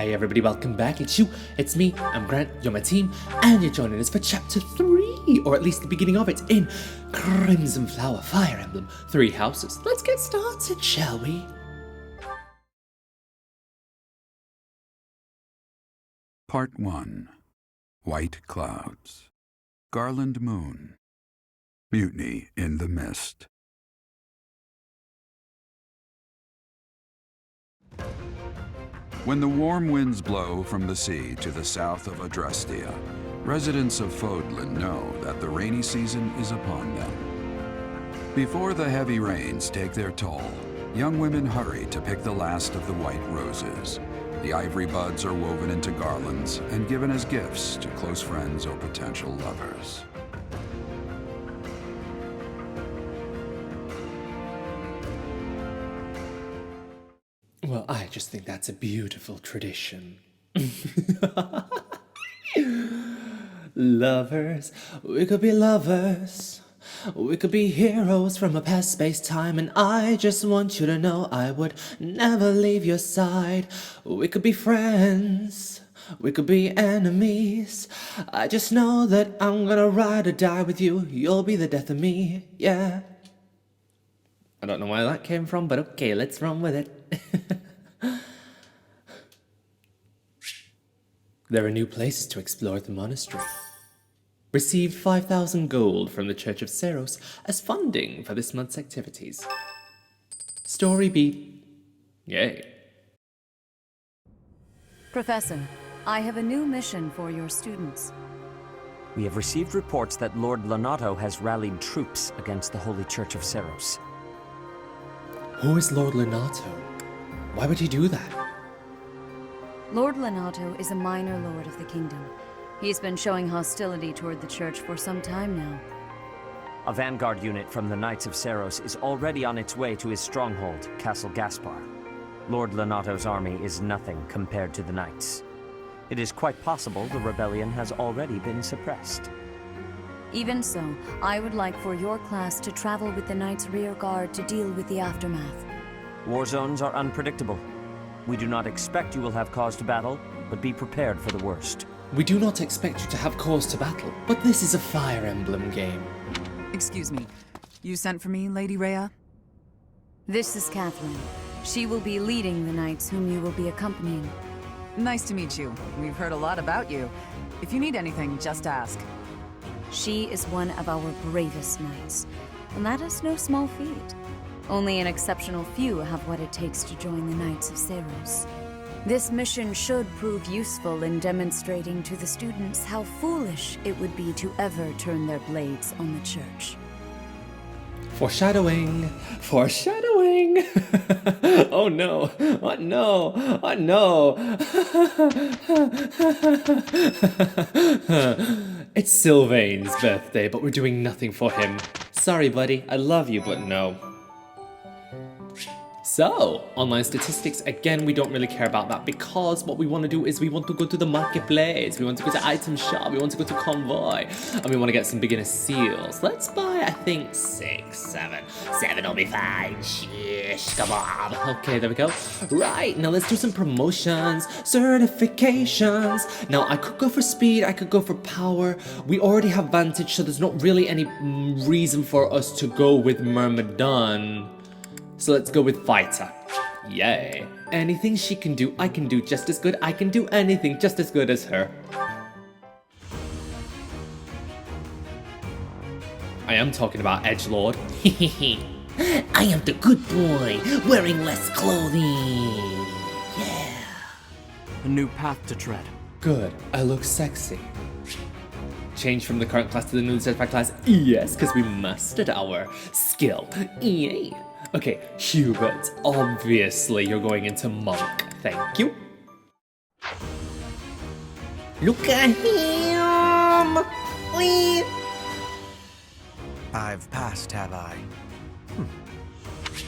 Hey everybody, welcome back. It's me, I'm Grant, you're my team, and you're joining us for Chapter 3, or at least the beginning of it, in Crimson Flower Fire Emblem Three Houses. Let's get started, shall we? Part 1. White Clouds. Garland Moon. Mutiny in the Mist. When the warm winds blow from the sea to the south of Adrestia, residents of Fódlan know that the rainy season is upon them. Before the heavy rains take their toll, young women hurry to pick the last of the white roses. The ivory buds are woven into garlands and given as gifts to close friends or potential lovers. Well, I just think that's a beautiful tradition. Lovers, we could be lovers. We could be heroes from a past space-time, and I just want you to know I would never leave your side. We could be friends, we could be enemies. I just know that I'm gonna ride or die with you. You'll be the death of me, yeah. I don't know where that came from, but okay, let's run with it. There are new places to explore at the monastery. Received 5,000 gold from the Church of Seiros as funding for this month's activities. Story beat. Yay. Professor, I have a new mission for your students. We have received reports that Lord Lonato has rallied troops against the Holy Church of Seiros. Who is Lord Lonato? Why would he do that? Lord Lonato is a minor lord of the kingdom. He's been showing hostility toward the church for some time now. A vanguard unit from the Knights of Seiros is already on its way to his stronghold, Castle Gaspar. Lord Lonato's army is nothing compared to the Knights. It is quite possible the rebellion has already been suppressed. Even so, I would like for your class to travel with the Knights' rear guard to deal with the aftermath. War zones are unpredictable. We do not expect you will have cause to battle, but be prepared for the worst. We do not expect you to have cause to battle, but this is a Fire Emblem game. Excuse me. You sent for me, Lady Rhea? This is Catherine. She will be leading the knights whom you will be accompanying. Nice to meet you. We've heard a lot about you. If you need anything, just ask. She is one of our bravest knights, and that is no small feat. Only an exceptional few have what it takes to join the Knights of Seiros. This mission should prove useful in demonstrating to the students how foolish it would be to ever turn their blades on the church. Foreshadowing! Foreshadowing! Oh no! Oh no! Oh no! It's Sylvain's birthday, but we're doing nothing for him. Sorry, buddy. I love you, but no. So, online statistics, again, we don't really care about that because what we want to do is we want to go to the marketplace, we want to go to item shop, we want to go to convoy, and we want to get some beginner seals. Let's buy, I think, 6, 7. 7 will be fine. Shish, come on. Okay, there we go. Right, now let's do some promotions, certifications. Now, I could go for speed, I could go for power. We already have Vantage, so there's not really any reason for us to go with Myrmidon. So let's go with Fighter. Yay. Anything she can do, I can do just as good. I can do anything just as good as her. I am talking about Edgelord. I am the good boy, wearing less clothing. Yeah. A new path to tread. Good. I look sexy. Change from the current class to the newly certified class? Yes, because we mastered our skill. Yay. Okay, Hubert, obviously you're going into monk. Thank you. Look at him! Whee! I've passed, have I?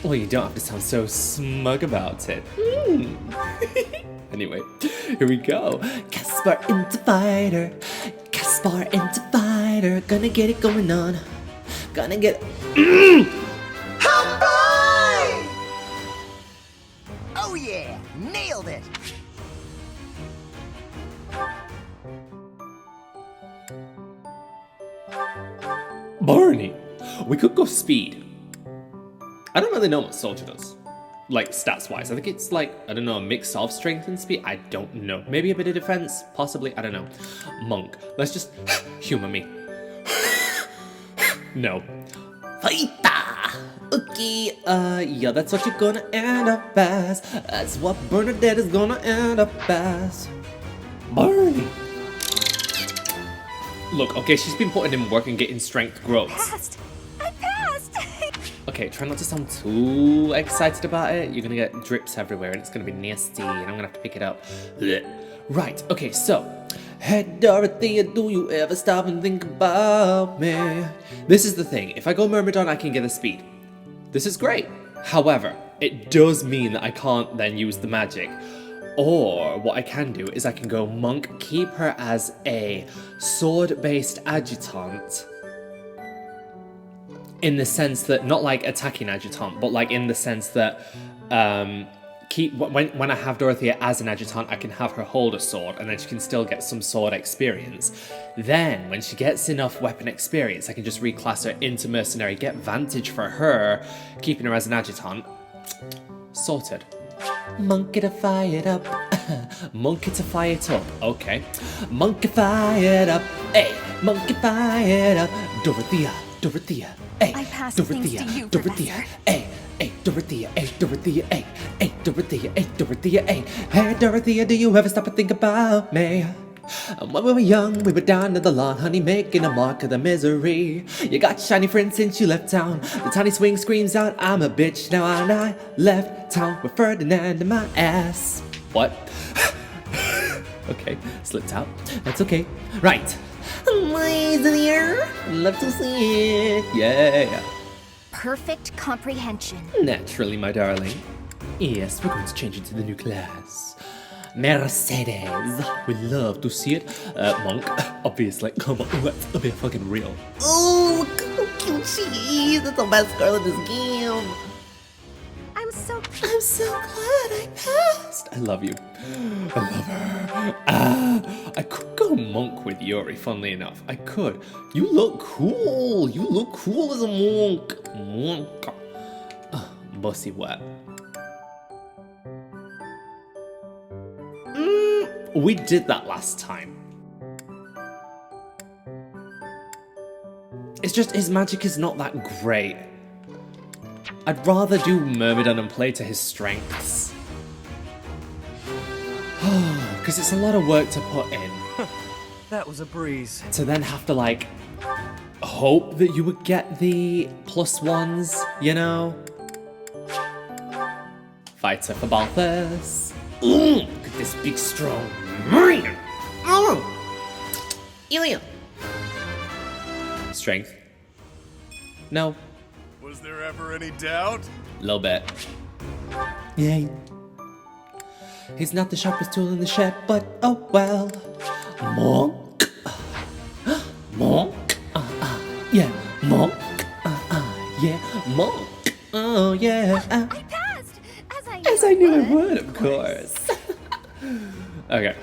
Well, you don't have to sound so smug about it. Anyway, here we go. Caspar into fighter. Caspar into fighter. Gonna get it going on. Gonna get... Oh yeah! Nailed it! Barney. We could go speed. I don't really know what soldier does. Like, stats-wise. I think it's like, I don't know, a mix of strength and speed. I don't know. Maybe a bit of defense. Possibly. I don't know. Monk. Let's just humor me. No. Fighta! Okay. Yeah, that's what you're gonna end up as. That's what Bernadette is gonna end up as. Barney. Look, okay, she's been putting in work and getting strength growth. I passed! Okay, try not to sound too excited about it. You're gonna get drips everywhere and it's gonna be nasty and I'm gonna have to pick it up. Blech. Right, okay, so. Hey Dorothea, do you ever stop and think about me? This is the thing, if I go Myrmidon, I can get the speed. This is great. However, it does mean that I can't then use the magic. Or what I can do is I can go Monk, keep her as a sword-based adjutant. In the sense that, not like attacking adjutant, but like in the sense that when I have Dorothea as an adjutant, I can have her hold a sword and then she can still get some sword experience. Then, when she gets enough weapon experience, I can just reclass her into mercenary, get vantage for her, keeping her as an adjutant. Sorted. Monkify it up. Monkify it up. Okay. Monkify it up. Hey, monkify it up. Dorothea. Hey, I pass Dorothea. things to you, Dorothea. Professor. Hey, Dorothea. Hey, Dorothea. Hey, Dorothea. Hey, Dorothea. Hey, Dorothea, do you ever stop and think about me? When we were young, we were down to the lawn, honey, making a mark of the misery. You got shiny friends since you left town. The tiny swing screams out, I'm a bitch now, and I left town with Ferdinand in my ass. What? Okay, slipped out. That's okay. Right. Eyes in the air. Love to see it. Yeah. Perfect comprehension. Naturally, my darling. Yes, we're going to change into the new class. Mercedes. We love to see it. Monk, obviously. Come on, let's be fucking real. Oh, look how cute she is. That's the best girl in this game. I'm so glad I passed. I love you. I love her. I could go Monk with Yuri, funnily enough. I could. You look cool. You look cool as a monk. Monk. Bussy wet. We did that last time. It's just his magic is not that great. I'd rather do Myrmidon and play to his strengths. Because it's a lot of work to put in. That was a breeze. To then have to, like, hope that you would get the +1s, you know? Fighter for Balthus. Look at this big, strong man. Oh, Ilya. Strength. No. Was there ever any doubt? Little bit. Yeah. He's not the sharpest tool in the shed, but oh well. Monk. Monk. Yeah. Monk. Yeah. Monk. Oh yeah. I passed, As I knew I would, of course. Okay.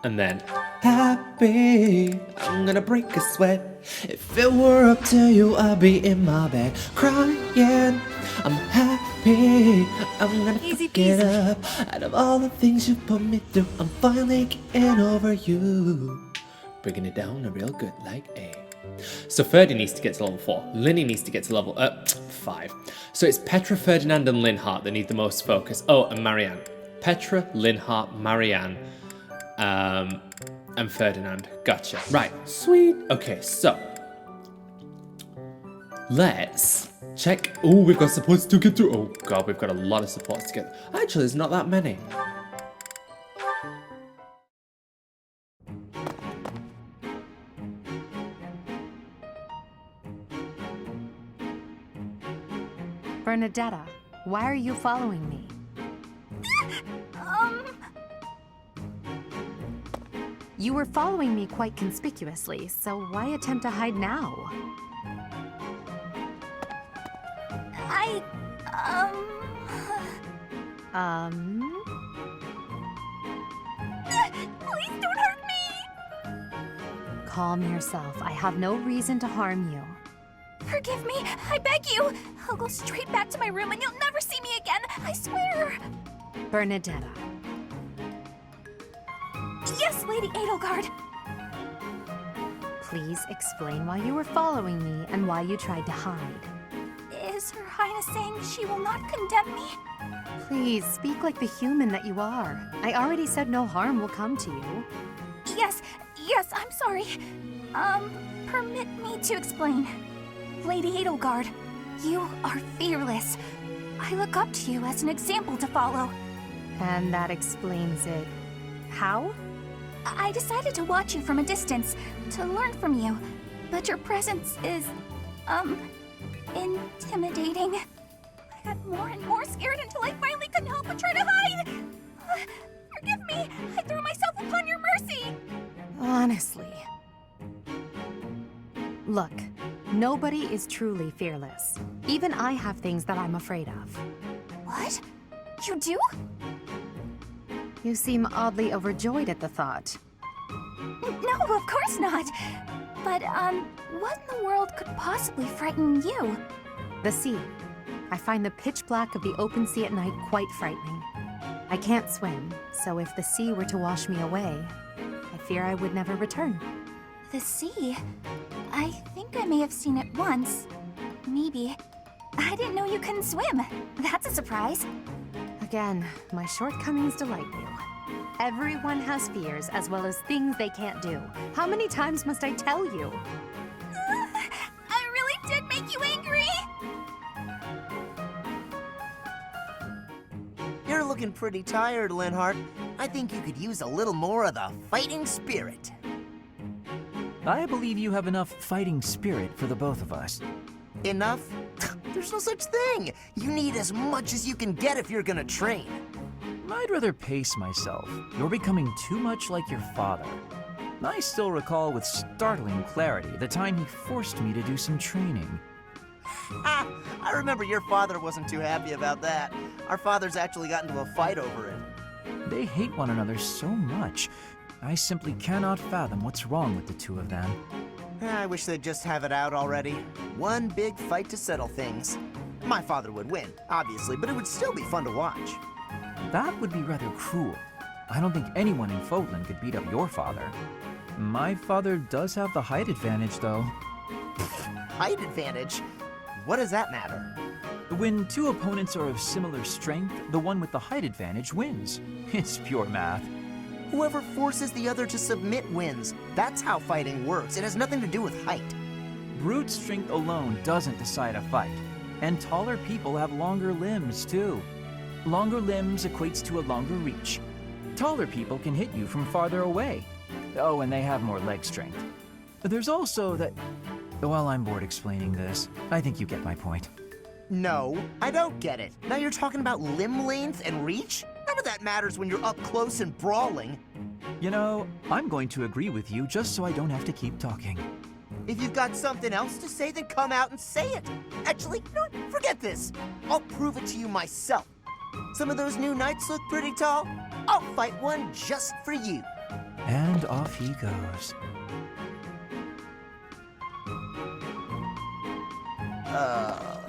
And then, happy, I'm gonna break a sweat. If it were up to you, I'd be in my bed crying. I'm happy, I'm gonna Easy get peasy. up. Out of all the things you put me through, I'm finally getting over you. Bringing it down a real good, like a. So Ferdy needs to get to level 4. Linny needs to get to level 5. So it's Petra, Ferdinand, and Linhart that need the most focus. Oh, and Marianne. Petra, Linhart, Marianne, and Ferdinand. Gotcha. Right. Sweet. Okay, so let's check. Oh, we've got supports to get through. Oh god, we've got a lot of supports to get. Actually, there's not that many. Bernadetta, why are you following me? You were following me quite conspicuously, so why attempt to hide now? Please don't hurt me! calm yourself. I have no reason to harm you. Forgive me, I beg you. I'll go straight back to my room and you'll never see me again, I swear. Bernadetta. Yes, Lady Edelgard. Please explain why you were following me and why you tried to hide. Is Her Highness saying she will not condemn me? Please, speak like the human that you are. I already said no harm will come to you. Yes, I'm sorry. Permit me to explain. Lady Edelgard, you are fearless. I look up to you as an example to follow. And that explains it. How? I decided to watch you from a distance, to learn from you. But your presence is, intimidating. I got more and more scared until I finally couldn't help but try to hide. Forgive me, I threw myself upon your mercy. Honestly. Look, nobody is truly fearless. Even I have things that I'm afraid of. What? You do? You seem oddly overjoyed at the thought. No, of course not. But, what in the world could possibly frighten you? The sea. I find the pitch black of the open sea at night quite frightening. I can't swim, so if the sea were to wash me away, I fear I would never return. The sea? I think I may have seen it once. Maybe. I didn't know you couldn't swim. That's a surprise. Again, my shortcomings delight you. Everyone has fears as well as things they can't do. How many times must I tell you? I really did make you angry! You're looking pretty tired, Linhardt. I think you could use a little more of the fighting spirit. I believe you have enough fighting spirit for the both of us. Enough? There's no such thing. You need as much as you can get if you're gonna train. I'd rather pace myself. You're becoming too much like your father. I still recall with startling clarity the time he forced me to do some training. Ha! I remember your father wasn't too happy about that. Our fathers actually got into a fight over it. They hate one another so much. I simply cannot fathom what's wrong with the two of them. I wish they'd just have it out already. One big fight to settle things. My father would win, obviously, but it would still be fun to watch. That would be rather cruel. I don't think anyone in Fódlan could beat up your father. My father does have the height advantage, though. Height advantage? What does that matter? When two opponents are of similar strength, the one with the height advantage wins. It's pure math. Whoever forces the other to submit wins. That's how fighting works. It has nothing to do with height. Brute strength alone doesn't decide a fight. And taller people have longer limbs, too. Longer limbs equates to a longer reach. Taller people can hit you from farther away. Oh, and they have more leg strength. There's also that... Well, I'm bored explaining this. I think you get my point. No, I don't get it. Now you're talking about limb length and reach? None of that matters when you're up close and brawling. You know, I'm going to agree with you just so I don't have to keep talking. If you've got something else to say, then come out and say it. Actually, you know what? Forget this. I'll prove it to you myself. Some of those new knights look pretty tall. I'll fight one just for you. And off he goes.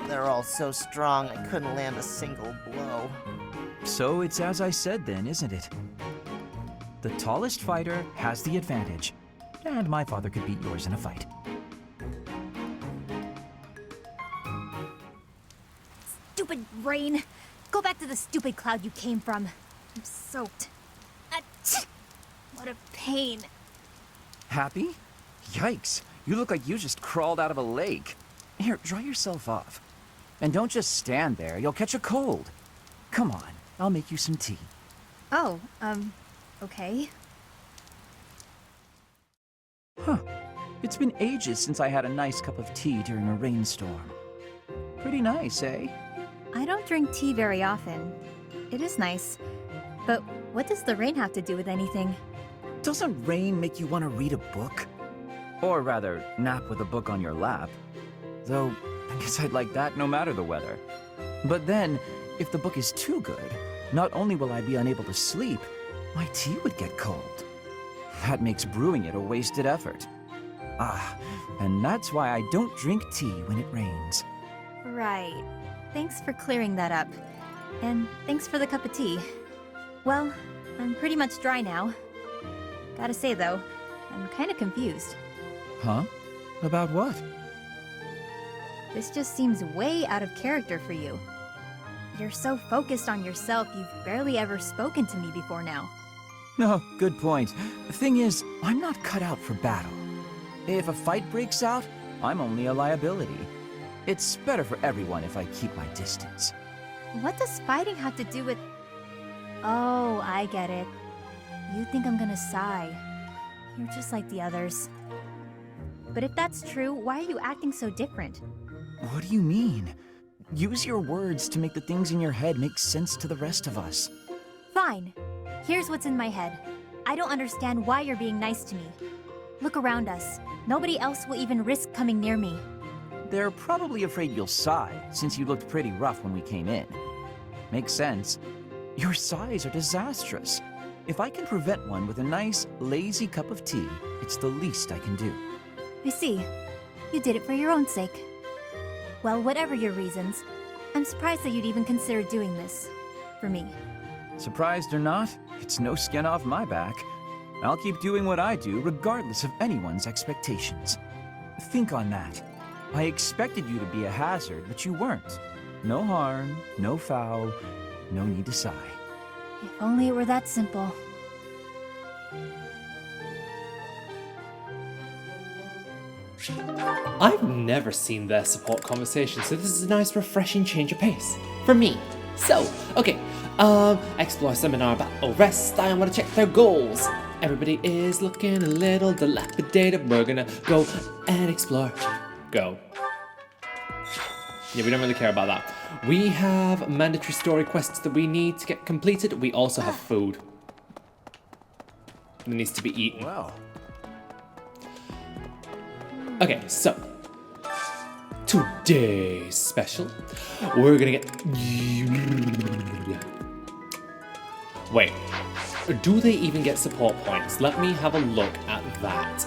They're all so strong, I couldn't land a single blow. So it's as I said then, isn't it? The tallest fighter has the advantage. And my father could beat yours in a fight. Stupid rain. Go back to the stupid cloud you came from. I'm soaked. Achoo! What a pain. Happy? Yikes, you look like you just crawled out of a lake. Here, dry yourself off. And don't just stand there, you'll catch a cold. Come on, I'll make you some tea. Oh, okay. Huh, it's been ages since I had a nice cup of tea during a rainstorm. Pretty nice, eh? I don't drink tea very often. It is nice. But what does the rain have to do with anything? Doesn't rain make you want to read a book? Or rather, nap with a book on your lap. Though, I guess I'd like that no matter the weather. But then, if the book is too good, not only will I be unable to sleep, my tea would get cold. That makes brewing it a wasted effort. And that's why I don't drink tea when it rains. Right. Thanks for clearing that up. And thanks for the cup of tea. Well, I'm pretty much dry now. Gotta say though, I'm kinda confused. Huh? About what? This just seems way out of character for you. You're so focused on yourself, you've barely ever spoken to me before now. No, good point. The thing is, I'm not cut out for battle. If a fight breaks out, I'm only a liability. It's better for everyone if I keep my distance. What does fighting have to do with... Oh, I get it. You think I'm gonna sigh. You're just like the others. But if that's true, why are you acting so different? What do you mean? Use your words to make the things in your head make sense to the rest of us. Fine. Here's what's in my head. I don't understand why you're being nice to me. Look around us. Nobody else will even risk coming near me. They're probably afraid you'll sigh, since you looked pretty rough when we came in. Makes sense. Your sighs are disastrous. If I can prevent one with a nice, lazy cup of tea, it's the least I can do. I see. You did it for your own sake. Well, whatever your reasons, I'm surprised that you'd even consider doing this. For me. Surprised or not, it's no skin off my back. I'll keep doing what I do, regardless of anyone's expectations. Think on that. I expected you to be a hazard, but you weren't. No harm, no foul, no need to sigh. If only it were that simple. I've never seen their support conversation, so this is a nice refreshing change of pace. For me. So, okay. Explore seminar battle rest. I want to check their goals. Everybody is looking a little dilapidated. We're gonna go and explore. Go. Yeah, we don't really care about that. We have mandatory story quests that we need to get completed. We also have food that needs to be eaten. Wow. Okay, so today's special, we're gonna get... Wait, do they even get support points? Let me have a look at that.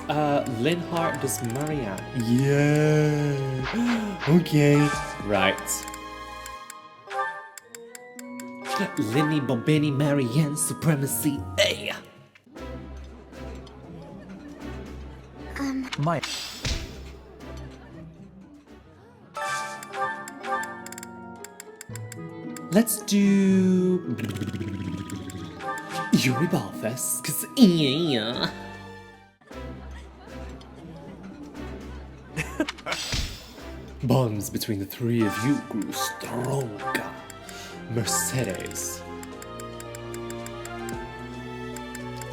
Linhart does Marianne. Yeah. Okay. Right. Linny Bombini Marianne supremacy. Hey. My... Let's do Unibalfest, cause yeah. Bonds between the three of you grew stronger. Mercedes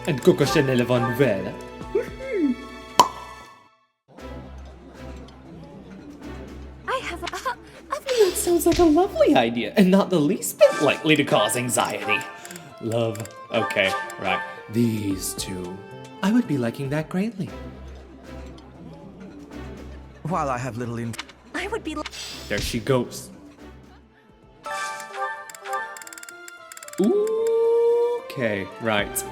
and Coco Chanel Von Hresvelg. That sounds like a lovely idea, and not the least bit likely to cause anxiety. Love. Okay, right. These two. I would be liking that greatly. While I have little I would be... There she goes. Okay, right.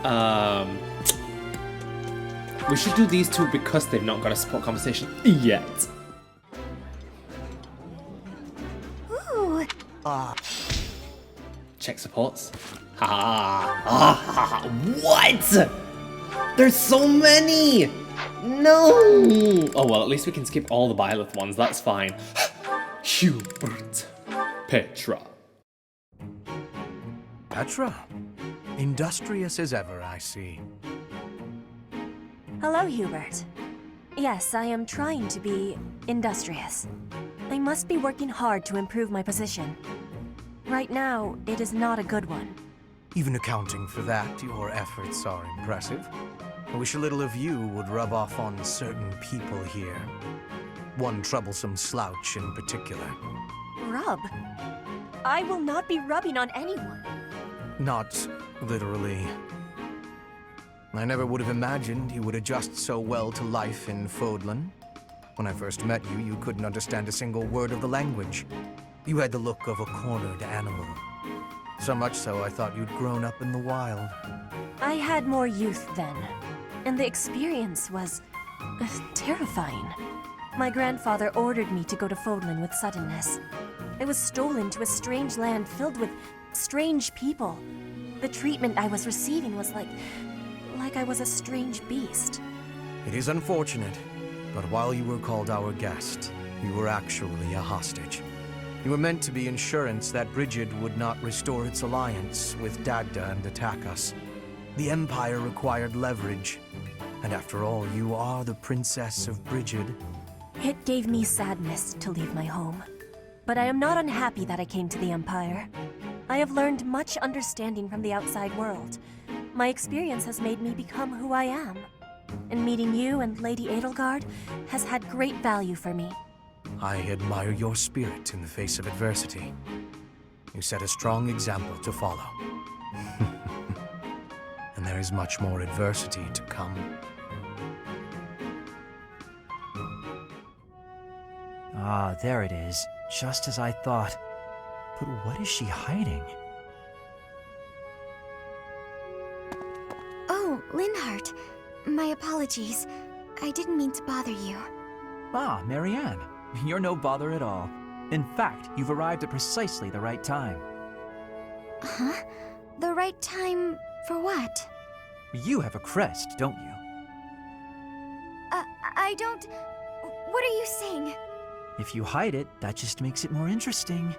We should do these two because they've not got a support conversation yet. Ooh. Check supports. What? There's so many! No! Oh well, at least we can skip all the Byleth ones, that's fine. Hubert. Petra. Petra? Industrious as ever, I see. Hello, Hubert. Yes, I am trying to be industrious. I must be working hard to improve my position. Right now, it is not a good one. Even accounting for that, your efforts are impressive. I wish a little of you would rub off on certain people here. One troublesome slouch in particular. Rub? I will not be rubbing on anyone. Not literally. I never would have imagined you would adjust so well to life in Fódlan. When I first met you, you couldn't understand a single word of the language. You had the look of a cornered animal. So much so I thought you'd grown up in the wild. I had more youth then, and the experience was Terrifying. My grandfather ordered me to go to Fódlan with suddenness. I was stolen to a strange land filled with strange people. The treatment I was receiving was like I was a strange beast. It is unfortunate, but while you were called our guest, you were actually a hostage. You were meant to be insurance that Brigid would not restore its alliance with Dagda and attack us. The Empire required leverage, and after all, you are the Princess of Brigid. It gave me sadness to leave my home. But I am not unhappy that I came to the Empire. I have learned much understanding from the outside world. My experience has made me become who I am. And meeting you and Lady Edelgard has had great value for me. I admire your spirit in the face of adversity. You set a strong example to follow. And there is much more adversity to come. Ah, there it is. Just as I thought. But what is she hiding? Oh, Linhardt. My apologies. I didn't mean to bother you. Ah, Marianne. You're no bother at all. In fact, you've arrived at precisely the right time. Huh? The right time for what? You have a crest, don't you? I don't... What are you saying? If you hide it, that just makes it more interesting.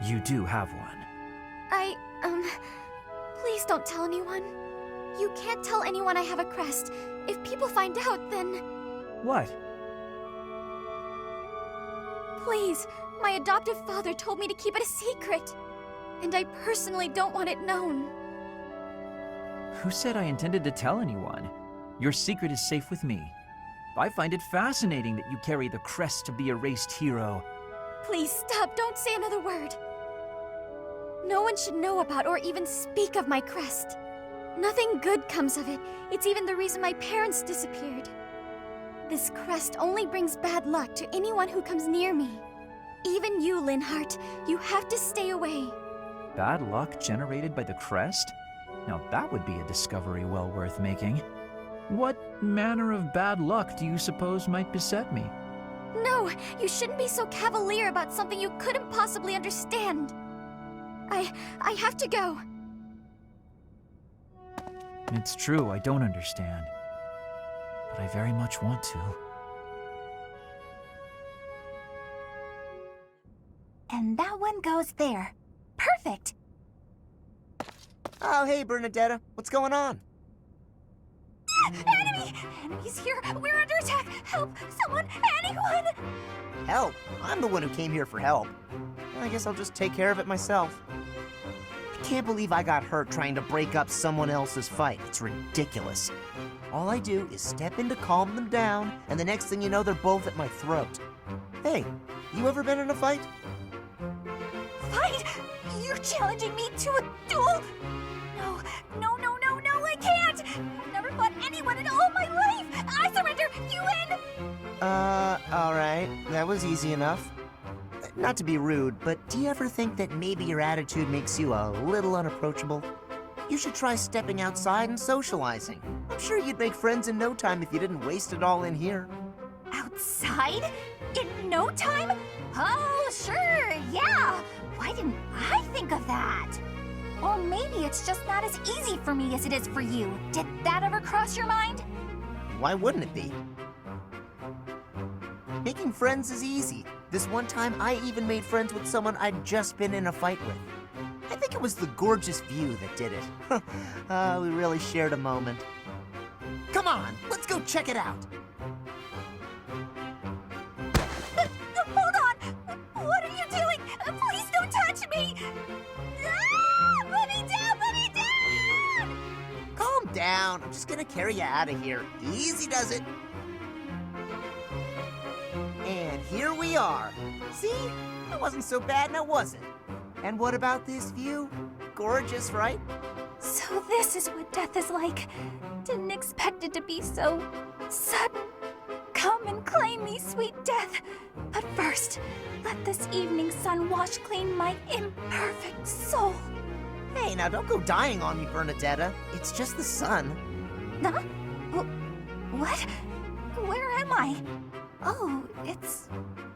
You do have one. Please don't tell anyone. You can't tell anyone I have a crest. If people find out, then... What? Please, my adoptive father told me to keep it a secret. And I personally don't want it known. Who said I intended to tell anyone? Your secret is safe with me. I find it fascinating that you carry the crest of the erased hero. Please stop, don't say another word. No one should know about or even speak of my crest. Nothing good comes of it. It's even the reason my parents disappeared. This crest only brings bad luck to anyone who comes near me. Even you, Linhardt, you have to stay away. Bad luck generated by the crest? Now that would be a discovery well worth making. What manner of bad luck do you suppose might beset me? No, you shouldn't be so cavalier about something you couldn't possibly understand. I have to go. It's true, I don't understand. But I very much want to. And that one goes there. Perfect! Oh, hey, Bernadetta. What's going on? Enemy! Enemies here! We're under attack! Help! Someone! Anyone! Help? I'm the one who came here for help. I guess I'll just take care of it myself. I can't believe I got hurt trying to break up someone else's fight. It's ridiculous. All I do is step in to calm them down, and the next thing you know, they're both at my throat. Hey, you ever been in a fight? Fight? You're challenging me to a duel? No, I can't! I've never fought anyone in all my life! I surrender! You win! Alright. That was easy enough. Not to be rude, but do you ever think that maybe your attitude makes you a little unapproachable? You should try stepping outside and socializing. I'm sure you'd make friends in no time if you didn't waste it all in here. Outside? In no time? Oh, sure, yeah! Why didn't I think of that? Or maybe it's just not as easy for me as it is for you. Did that ever cross your mind? Why wouldn't it be? Making friends is easy. This one time, I even made friends with someone I'd just been in a fight with. I think it was the gorgeous view that did it. We really shared a moment. Come on, let's go check it out. Hold on! What are you doing? Please don't touch me! Ah! Put me down! Calm down. I'm just gonna carry you out of here. Easy does it. And here we are. See? It wasn't so bad now, was it? And what about this view? Gorgeous, right? So this is what death is like. Didn't expect it to be so sudden. Come and claim me, sweet death. But first, let this evening sun wash clean my imperfect soul. Hey, now don't go dying on me, Bernadetta. It's just the sun. Huh? What? Where am I? Oh, it's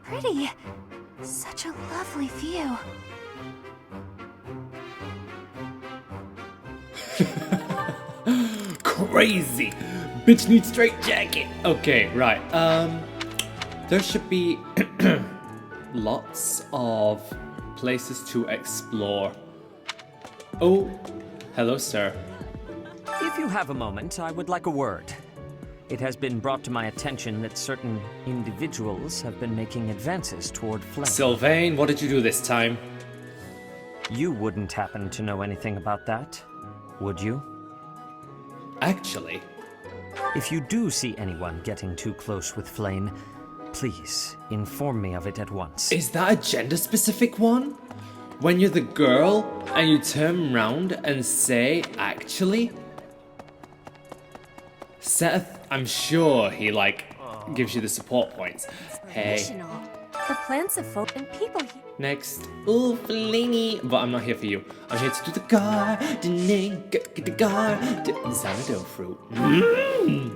pretty. Such a lovely view. Crazy! Bitch needs straight jacket! Okay, right. There should be lots of places to explore. Oh, hello, sir. If you have a moment, I would like a word. It has been brought to my attention that certain individuals have been making advances toward Flame. Sylvain, what did you do this time? You wouldn't happen to know anything about that, would you? Actually, if you do see anyone getting too close with Flame, please inform me of it at once. Is that a gender-specific one? When you're the girl and you turn around and say, actually? Seth, I'm sure he, gives you the support points. Hey. The plants of folk and people here. Next. Ooh, Fellini. But I'm not here for you. I'm here to do the gardening. Get the garden. Xanadu fruit. Mmm.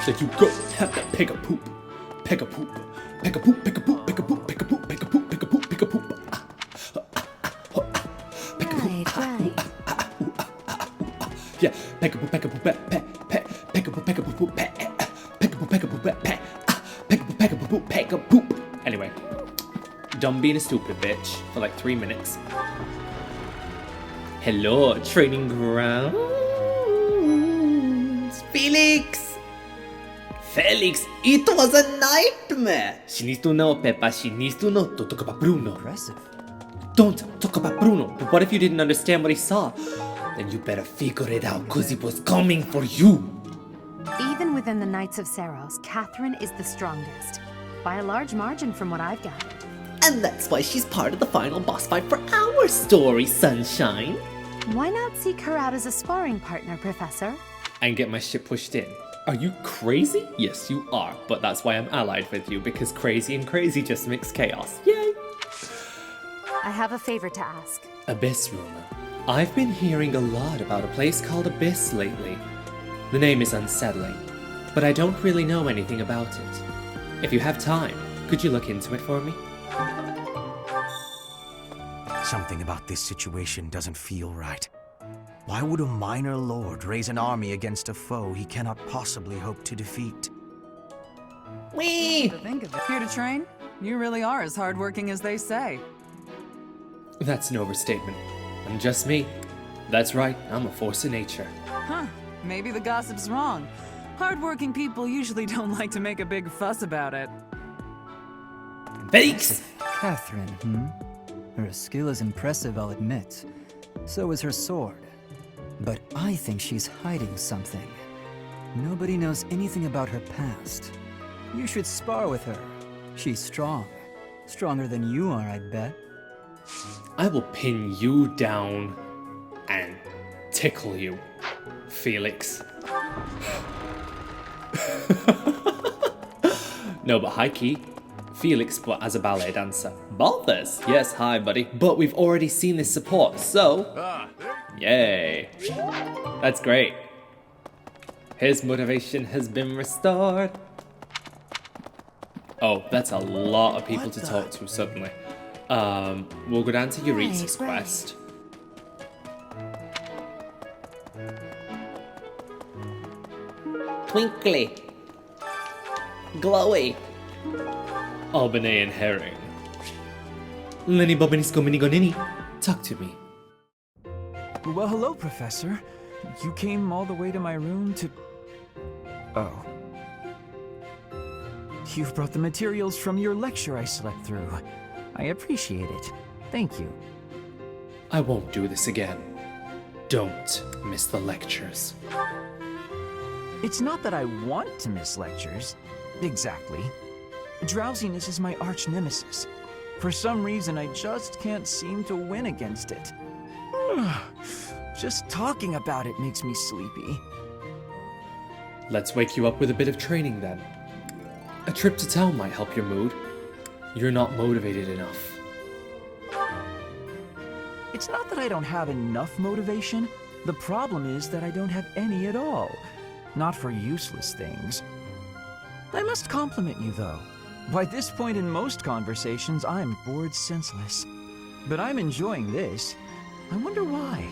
So you go have to pick a poop. Pick a poop. Pick a poop. Pick a poop. Pick a poop. Pick a poop. Pick a poop. Pick a poop. Pick a poop. Yeah, peekaboo, peekaboo, pet, peekaboo, peekaboo, pet, peekaboo, peekaboo, pet, peekaboo, peekaboo, peekaboo. Anyway, done being a stupid bitch for like 3 minutes. Hello, training grounds. Felix! It was a nightmare! She needs to know, Peppa, she needs to know. Don't talk about Bruno. Impressive. Don't talk about Bruno. But what if you didn't understand what he saw? Then you better figure it out, cause he was coming for you. Even within the Knights of Seiros, Catherine is the strongest. By a large margin from what I've gathered. And that's why she's part of the final boss fight for our story, Sunshine. Why not seek her out as a sparring partner, Professor? And get my shit pushed in. Are you crazy? Yes, you are. But that's why I'm allied with you, because crazy and crazy just makes chaos. Yay! I have a favor to ask. Abyss rumor. I've been hearing a lot about a place called Abyss lately. The name is unsettling, but I don't really know anything about it. If you have time, could you look into it for me? Something about this situation doesn't feel right. Why would a minor lord raise an army against a foe he cannot possibly hope to defeat? Whee! To think of it. Here to train? You really are as hardworking as they say. That's an overstatement. I'm just me. That's right, I'm a force of nature. Huh, maybe the gossip's wrong. Hardworking people usually don't like to make a big fuss about it. Thanks! Catherine, Her skill is impressive, I'll admit. So is her sword. But I think she's hiding something. Nobody knows anything about her past. You should spar with her. She's strong. Stronger than you are, I'd bet. I will pin you down and tickle you, Felix. No, but high key, Felix, but as a ballet dancer. Balthus! Yes, hi, buddy. But we've already seen this support, so... Yay! That's great. His motivation has been restored. Oh, that's a lot of people to talk to suddenly. We'll go down to Euritha's quest. Twinkly. Glowy. Albanese herring. Lenny Bobbini Scomini Gonini. Talk to me. Well, hello, Professor. You came all the way to my room to... Oh. You've brought the materials from your lecture I slept through. I appreciate it. Thank you. I won't do this again. Don't miss the lectures. It's not that I want to miss lectures. Exactly. Drowsiness is my arch nemesis. For some reason, I just can't seem to win against it. Just talking about it makes me sleepy. Let's wake you up with a bit of training then. A trip to town might help your mood. You're not motivated enough. It's not that I don't have enough motivation. The problem is that I don't have any at all. Not for useless things. I must compliment you, though. By this point in most conversations, I'm bored senseless. But I'm enjoying this. I wonder why.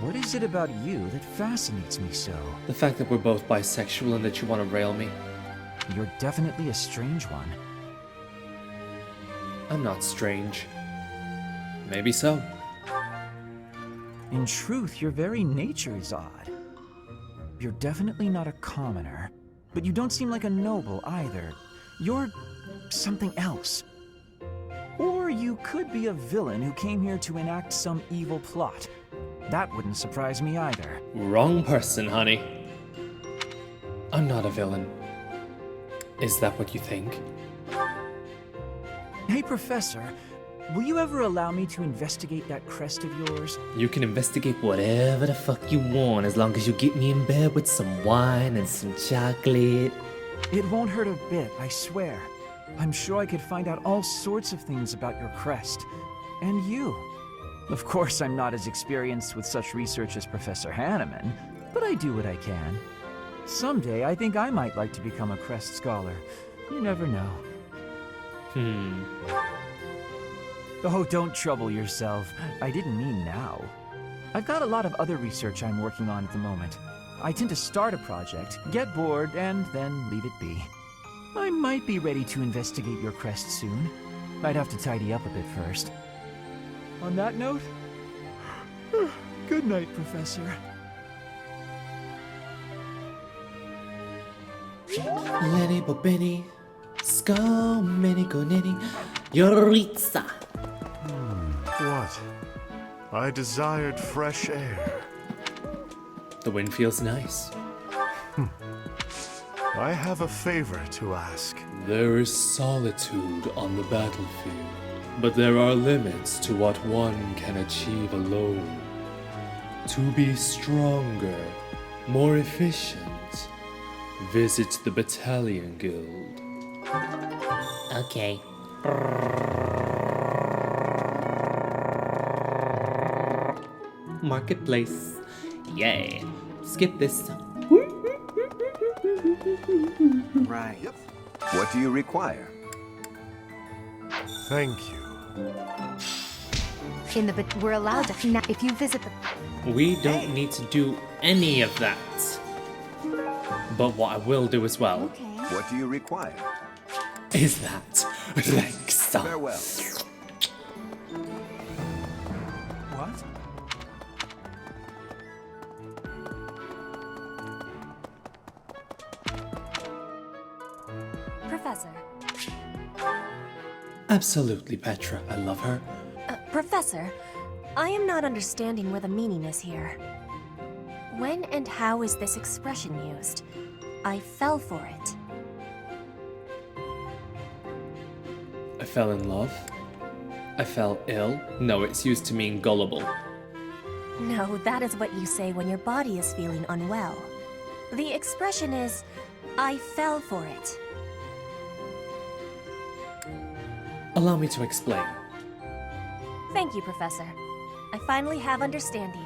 What is it about you that fascinates me so? The fact that we're both bisexual and that you want to rail me. You're definitely a strange one. I'm not strange. Maybe so. In truth, your very nature is odd. You're definitely not a commoner, but you don't seem like a noble either. You're something else. Or you could be a villain who came here to enact some evil plot. That wouldn't surprise me either. Wrong person, honey. I'm not a villain. Is that what you think? Hey, Professor, will you ever allow me to investigate that crest of yours? You can investigate whatever the fuck you want as long as you get me in bed with some wine and some chocolate. It won't hurt a bit, I swear. I'm sure I could find out all sorts of things about your crest. And you. Of course, I'm not as experienced with such research as Professor Hanneman, but I do what I can. Someday, I think I might like to become a crest scholar. You never know. Oh, don't trouble yourself. I didn't mean now. I've got a lot of other research I'm working on at the moment. I tend to start a project, get bored, and then leave it be. I might be ready to investigate your crest soon. I'd have to tidy up a bit first. On that note, good night, Professor. Lenny Bobini, Scomini Gonini, Yoritza. What? I desired fresh air. The wind feels nice. I have a favor to ask. There is solitude on the battlefield, but there are limits to what one can achieve alone. To be stronger, more efficient, visit the Battalion Guild. Okay. Marketplace. Yay. Skip this. Right. Yep. What do you require? Thank you. We're allowed to if you visit the. We don't need to do any of that. But what I will do as well. Okay. What do you require? Is that Lexa? Farewell. What? Professor. Absolutely, Petra. I love her. Professor, I am not understanding where the meaning is here. When and how is this expression used? I fell for it. I fell in love. I fell ill. No, it's used to mean gullible. No, that is what you say when your body is feeling unwell. The expression is, I fell for it. Allow me to explain. Thank you, Professor. I finally have understanding.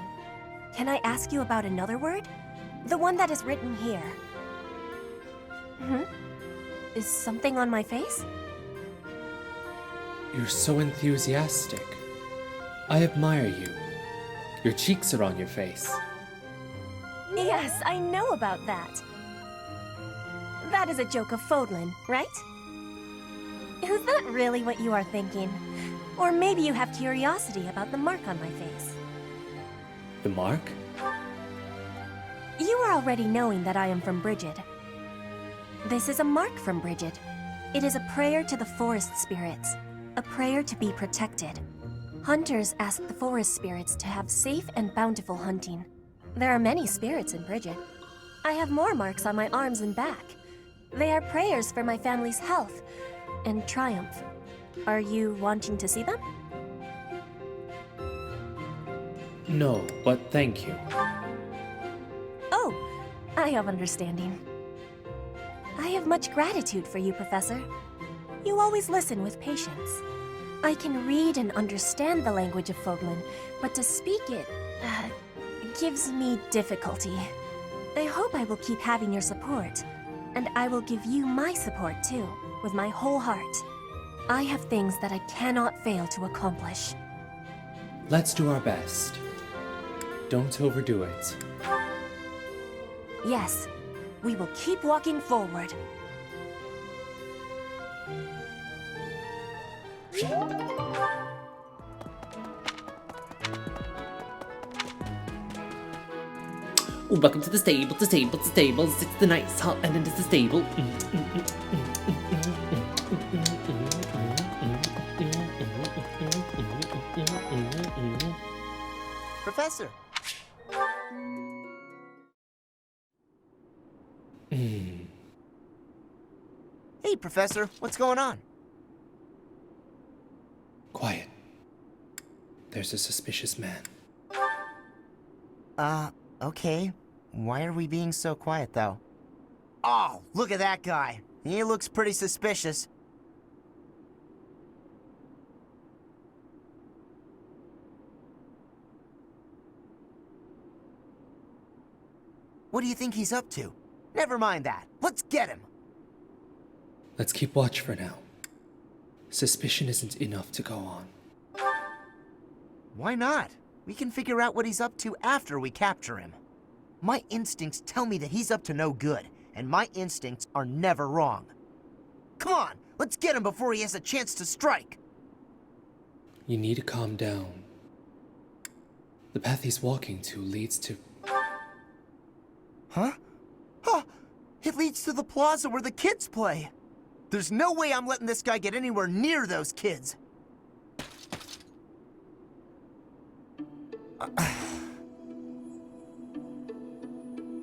Can I ask you about another word? The one that is written here. Is something on my face? You're so enthusiastic. I admire you. Your cheeks are on your face. Yes, I know about that. That is a joke of Fódlan, right? Is that really what you are thinking? Or maybe you have curiosity about the mark on my face. The mark? You are already knowing that I am from Brigid. This is a mark from Brigid. It is a prayer to the forest spirits, a prayer to be protected. Hunters ask the forest spirits to have safe and bountiful hunting. There are many spirits in Brigid. I have more marks on my arms and back. They are prayers for my family's health and triumph. Are you wanting to see them? No, but thank you. Oh, I have understanding. I have much gratitude for you, Professor. You always listen with patience. I can read and understand the language of Fódlan, but to speak it, gives me difficulty. I hope I will keep having your support, and I will give you my support too, with my whole heart. I have things that I cannot fail to accomplish. Let's do our best. Don't overdo it. Yes, we will keep walking forward. Ooh, welcome to the stable, the stable, the stables. It's the nice hot and into the stable. Professor. Hey, Professor, what's going on? Quiet. There's a suspicious man. Okay. Why are we being so quiet, though? Oh, look at that guy. He looks pretty suspicious. What do you think he's up to? Never mind that. Let's get him. Let's keep watch for now. Suspicion isn't enough to go on. Why not? We can figure out what he's up to after we capture him. My instincts tell me that he's up to no good, and my instincts are never wrong. Come on, let's get him before he has a chance to strike. You need to calm down. The path he's walking to leads to... Huh? Huh! It leads to the plaza where the kids play. There's no way I'm letting this guy get anywhere near those kids.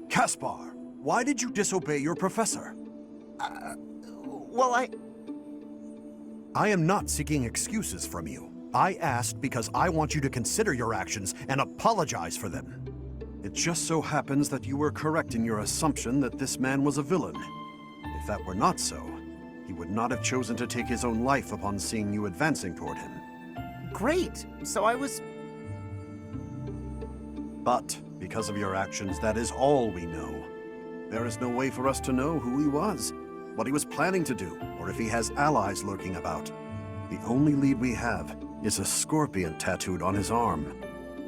Caspar, why did you disobey your professor? Well, I am not seeking excuses from you. I asked because I want you to consider your actions and apologize for them. It just so happens that you were correct in your assumption that this man was a villain. If that were not so, he would not have chosen to take his own life upon seeing you advancing toward him. Great. So I was... But, because of your actions, that is all we know. There is no way for us to know who he was, what he was planning to do, or if he has allies lurking about. The only lead we have is a scorpion tattooed on his arm.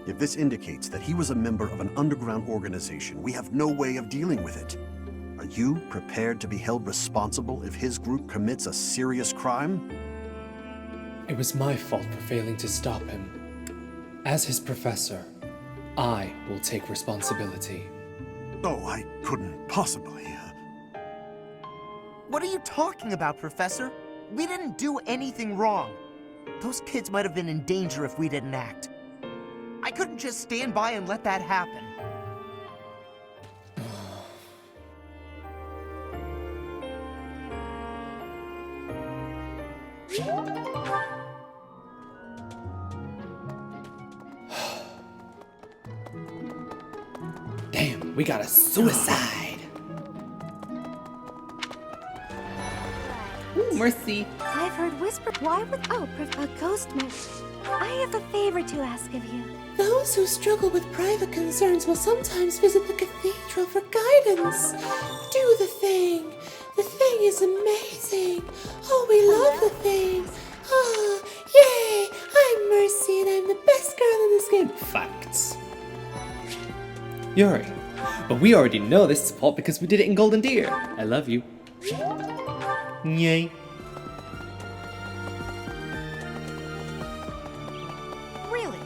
If this indicates that he was a member of an underground organization, we have no way of dealing with it. Are you prepared to be held responsible if his group commits a serious crime? It was my fault for failing to stop him. As his professor, I will take responsibility. Oh, I couldn't possibly. What are you talking about, Professor? We didn't do anything wrong. Those kids might have been in danger if we didn't act. I couldn't just stand by and let that happen. Damn, we got a suicide. Ooh, mercy. I've heard whisper. Why would a ghost miss? I have a favor to ask of you. Those who struggle with private concerns will sometimes visit the cathedral for guidance. Do the thing. The thing is amazing. Oh, we love the thing. Ah, yay! I'm Mercy and I'm the best girl in this game. Facts. Yuri, but we already know this spot because we did it in Golden Deer. I love you. Yay. Really?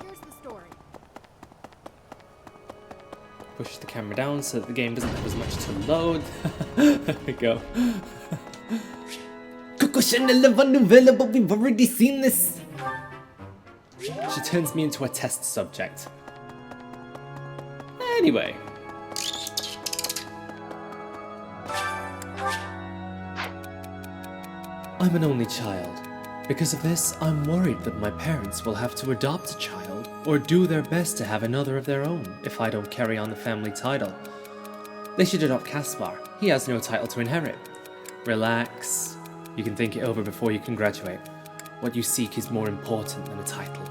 Here's the story. Push the camera down so that the game doesn't have as much to load. There we go. Coco Chanel Novella, but we've already seen this. She turns me into a test subject. Anyway. I'm an only child. Because of this, I'm worried that my parents will have to adopt a child or do their best to have another of their own if I don't carry on the family title. They should adopt Caspar. He has no title to inherit. Relax. You can think it over before you can graduate. What you seek is more important than a title.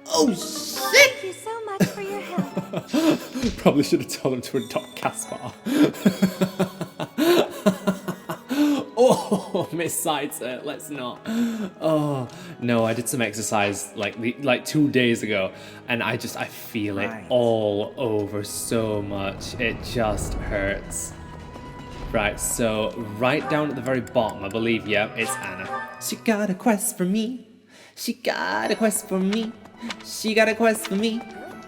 Oh shit! Thank you so much for your help. Probably should have told him to adopt Caspar. Oh, Miss Sighter, let's not. Oh no, I did some exercise like 2 days ago, and I feel it all over so much. It just hurts. Right, so right down at the very bottom, I believe, yeah, it's Anna. She got a quest for me. She got a quest for me. She got a quest for me.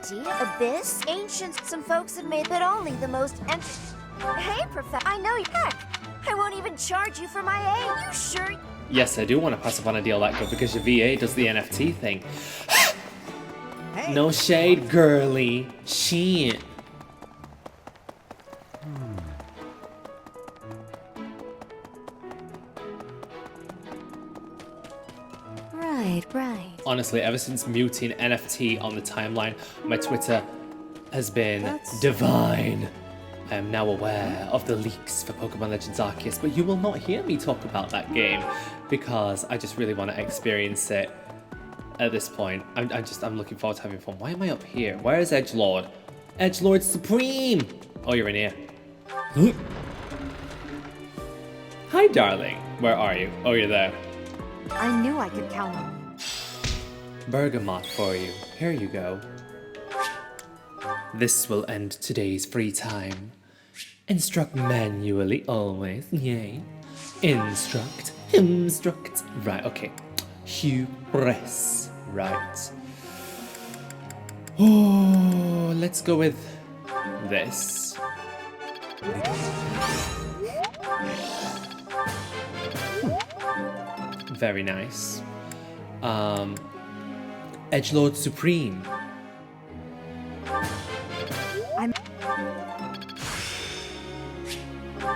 Dear Abyss, ancients, some folks have made that only the most Hey, Professor, I know you. Heck, I won't even charge you for my aid. You sure? Yes, I do want to pass up on a deal that good because your VA does the NFT thing. Hey. No shade, girly. Shit. Right. Honestly, ever since muting NFT on the timeline, my Twitter has been divine. I am now aware of the leaks for Pokemon Legends Arceus, but you will not hear me talk about that game because I just really want to experience it at this point. I'm looking forward to having fun. Why am I up here? Where is Edgelord? Edgelord Supreme! Oh, you're in here. Hi, darling. Where are you? Oh, you're there. I knew I could count on you. Bergamot for you. Here you go. This will end today's free time. Instruct manually always. Yay. Instruct. Right, okay. Hubris. Right. Oh, let's go with this. Very nice. Edgelord Supreme.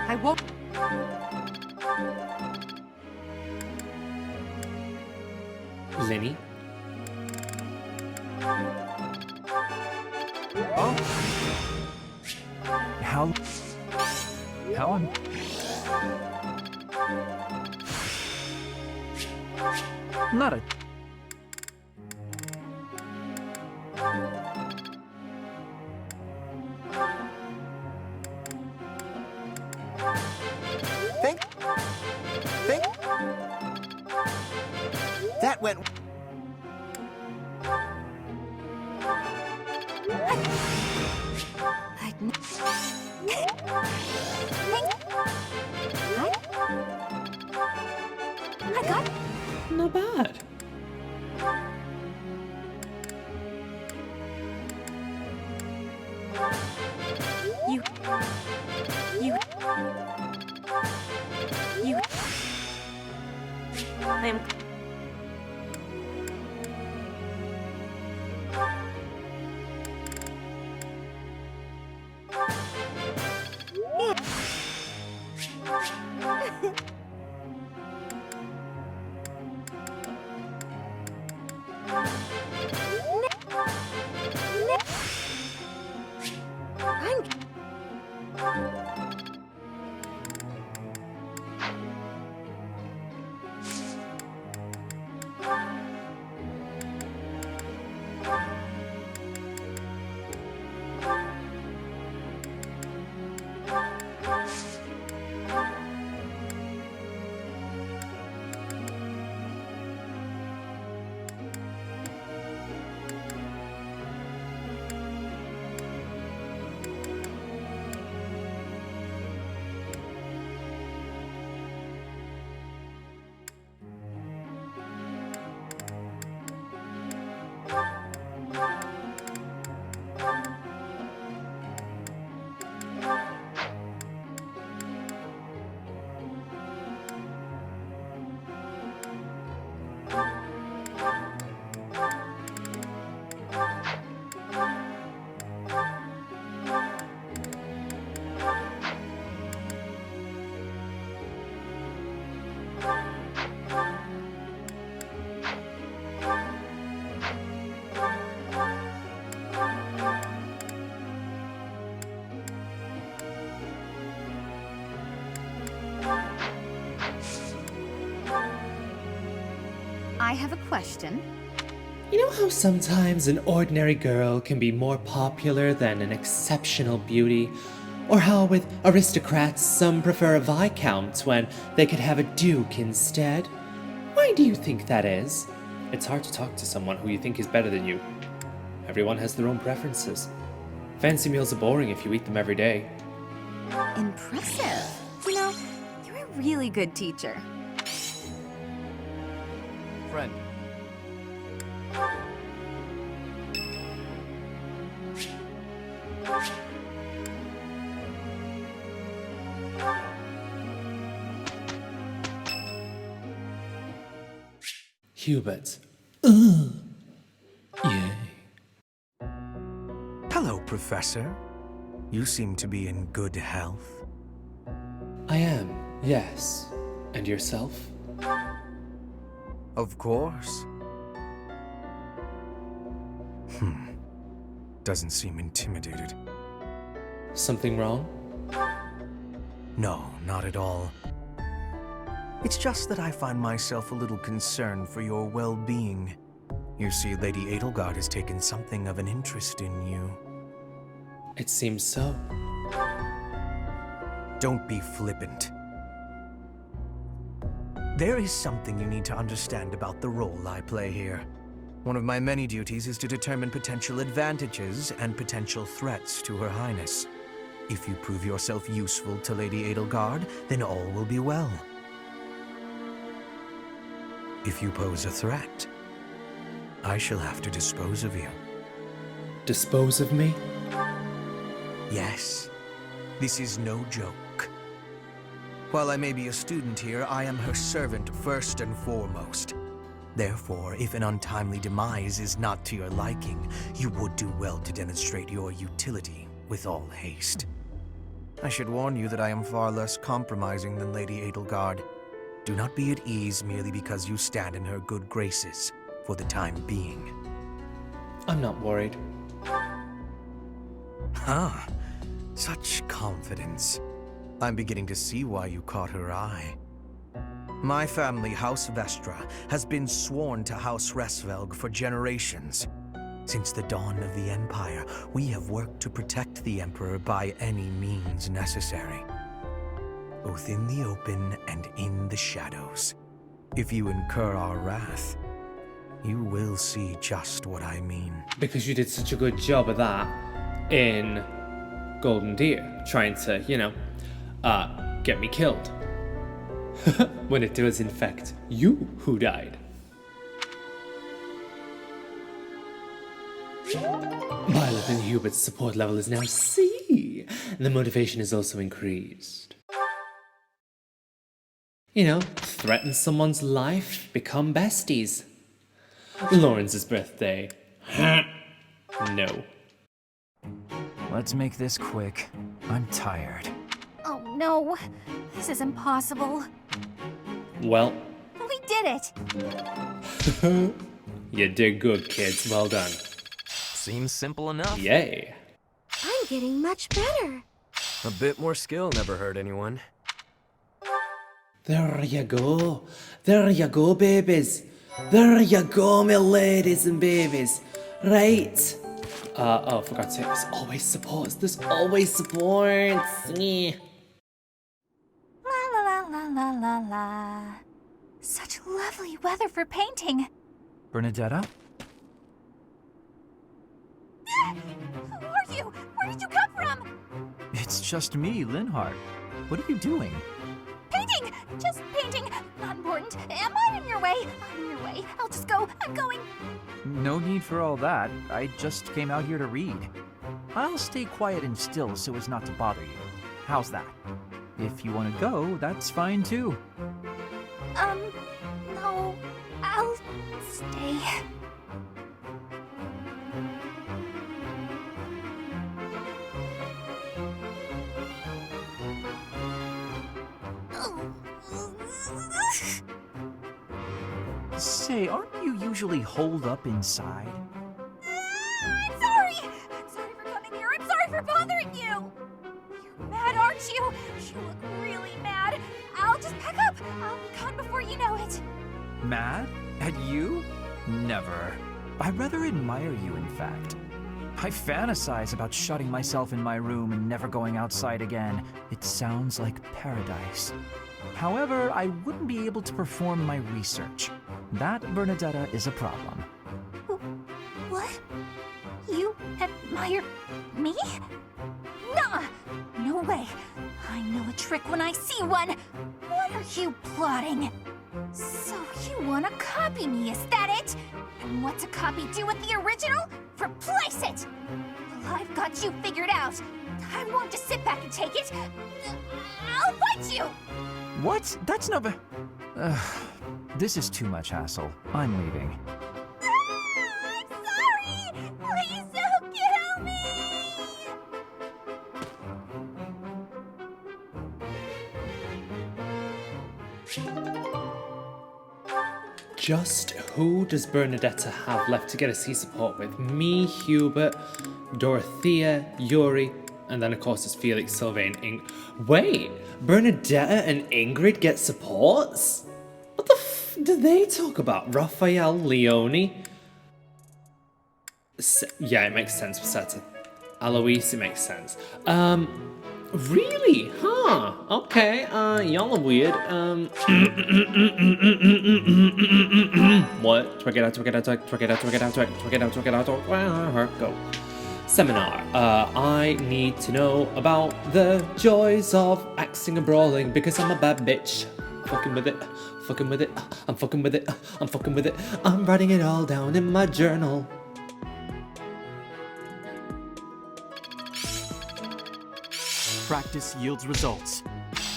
I won't. Lenny. Oh. How I'm... Not a... Think. That went... I got... Not bad. You... I am... I have a question. You know how sometimes an ordinary girl can be more popular than an exceptional beauty? Or how with aristocrats some prefer a viscount when they could have a duke instead? Why do you think that is? It's hard to talk to someone who you think is better than you. Everyone has their own preferences. Fancy meals are boring if you eat them every day. Impressive. You know, you're a really good teacher. Friend. Hubert. Yay. Hello, Professor. You seem to be in good health. I am, yes. And yourself? Of course. Doesn't seem intimidated. Something wrong? No, not at all. It's just that I find myself a little concerned for your well-being. You see, Lady Edelgard has taken something of an interest in you. It seems so. Don't be flippant. There is something you need to understand about the role I play here. One of my many duties is to determine potential advantages and potential threats to Her Highness. If you prove yourself useful to Lady Edelgard, then all will be well. If you pose a threat, I shall have to dispose of you. Dispose of me? Yes. This is no joke. While I may be a student here, I am her servant first and foremost. Therefore, if an untimely demise is not to your liking, you would do well to demonstrate your utility with all haste. I should warn you that I am far less compromising than Lady Edelgard. Do not be at ease merely because you stand in her good graces for the time being. I'm not worried. Huh. Such confidence. I'm beginning to see why you caught her eye. My family, House Vestra, has been sworn to House Hresvelg for generations. Since the dawn of the Empire, we have worked to protect the Emperor by any means necessary. Both in the open and in the shadows. If you incur our wrath, you will see just what I mean. Because you did such a good job of that in Golden Deer, trying to, you know, get me killed. When it was in fact you who died. Byleth and Hubert's support level is now C, and the motivation is also increased. You know, threaten someone's life, become besties. Lawrence's birthday. No. Let's make this quick. I'm tired. Oh no, this is impossible. Well. We did it! You did good, kids. Well done. Seems simple enough. Yay. I'm getting much better. A bit more skill never hurt anyone. There you go. There you go, babies. There you go, my ladies and babies. Right. Oh, for God's sake, there's always supports. There's always supports. La la la la la la la. Such lovely weather for painting. Bernadetta? Who are you? Where did you come from? It's just me, Linhardt. What are you doing? Painting! Just painting. Not important. Am I in your way? I'm in your way. I'll just go. I'm going. No need for all that. I just came out here to read. I'll stay quiet and still so as not to bother you. How's that? If you want to go, that's fine too. No. I'll stay. Say, aren't you usually holed up inside? I'm sorry! I'm sorry for coming here. I'm sorry for bothering you! You're mad, aren't you? You look really mad. I'll just pack up. I'll be gone before you know it. Mad? At you? Never. I rather admire you, in fact. I fantasize about shutting myself in my room and never going outside again. It sounds like paradise. However, I wouldn't be able to perform my research. That, Bernadetta, is a problem. What? You admire me? Nuh-uh! No way. I know a trick when I see one. What are you plotting? So you want to copy me, is that it? And what's a copy do with the original? Replace it! Well, I've got you figured out. I won't just sit back and take it. I'll fight you! What? That's not this is too much hassle. I'm leaving. I'm sorry! Please don't kill me! Just who does Bernadetta have left to get a C support with? Me, Hubert, Dorothea, Yuri, and then of course it's Felix, Sylvain, Wait, Bernadetta and Ingrid get supports? What the f do they talk about? Raphael, Leone? Yeah, it makes sense for Seta. Alois, it makes sense. Really? Huh. Okay, y'all are weird. What? Go. Seminar. I need to know about the joys of axing and brawling because I'm a bad bitch. Fucking with it. Fucking with it. I'm fucking with it. I'm fucking with it. I'm writing it all down in my journal. Practice yields results.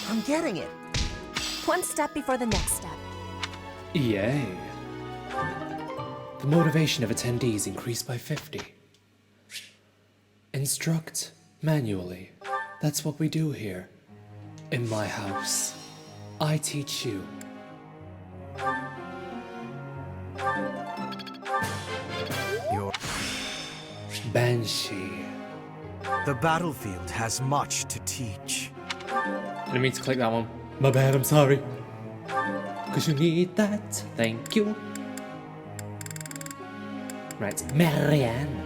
I'm getting it. One step before the next step. Yay. The motivation of attendees increased by 50. Instruct manually. That's what we do here. In my house. I teach you. Your Banshee. The battlefield has much to teach. I didn't mean to click that one. My bad, I'm sorry. Cause you need that. Thank you. Right, Marianne.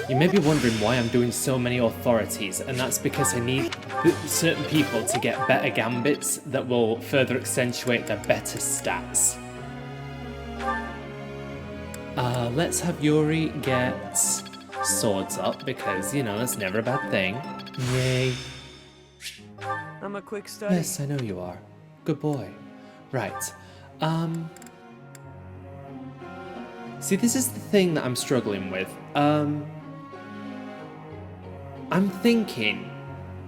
You may be wondering why I'm doing so many authorities, and that's because I need certain people to get better gambits that will further accentuate their better stats. Let's have Yuri get swords up, because, you know, that's never a bad thing. Yay. I'm a quick study. Yes, I know you are. Good boy. Right. See, this is the thing that I'm struggling with. I'm thinking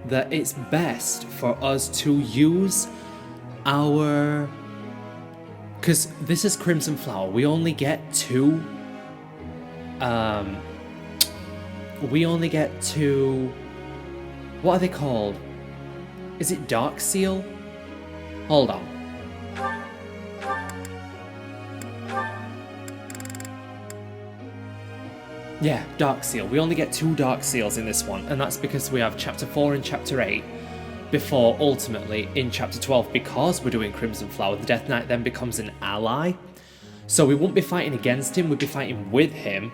that it's best for us to use our... Because this is Crimson Flower. We only get two... What are they called? Is it Dark Seal? Hold on. Yeah, Dark Seal. We only get 2 Dark Seals in this one, and that's because we have Chapter 4 and Chapter 8 before, ultimately, in Chapter 12, because we're doing Crimson Flower, the Death Knight then becomes an ally. So we won't be fighting against him, we'd be fighting with him.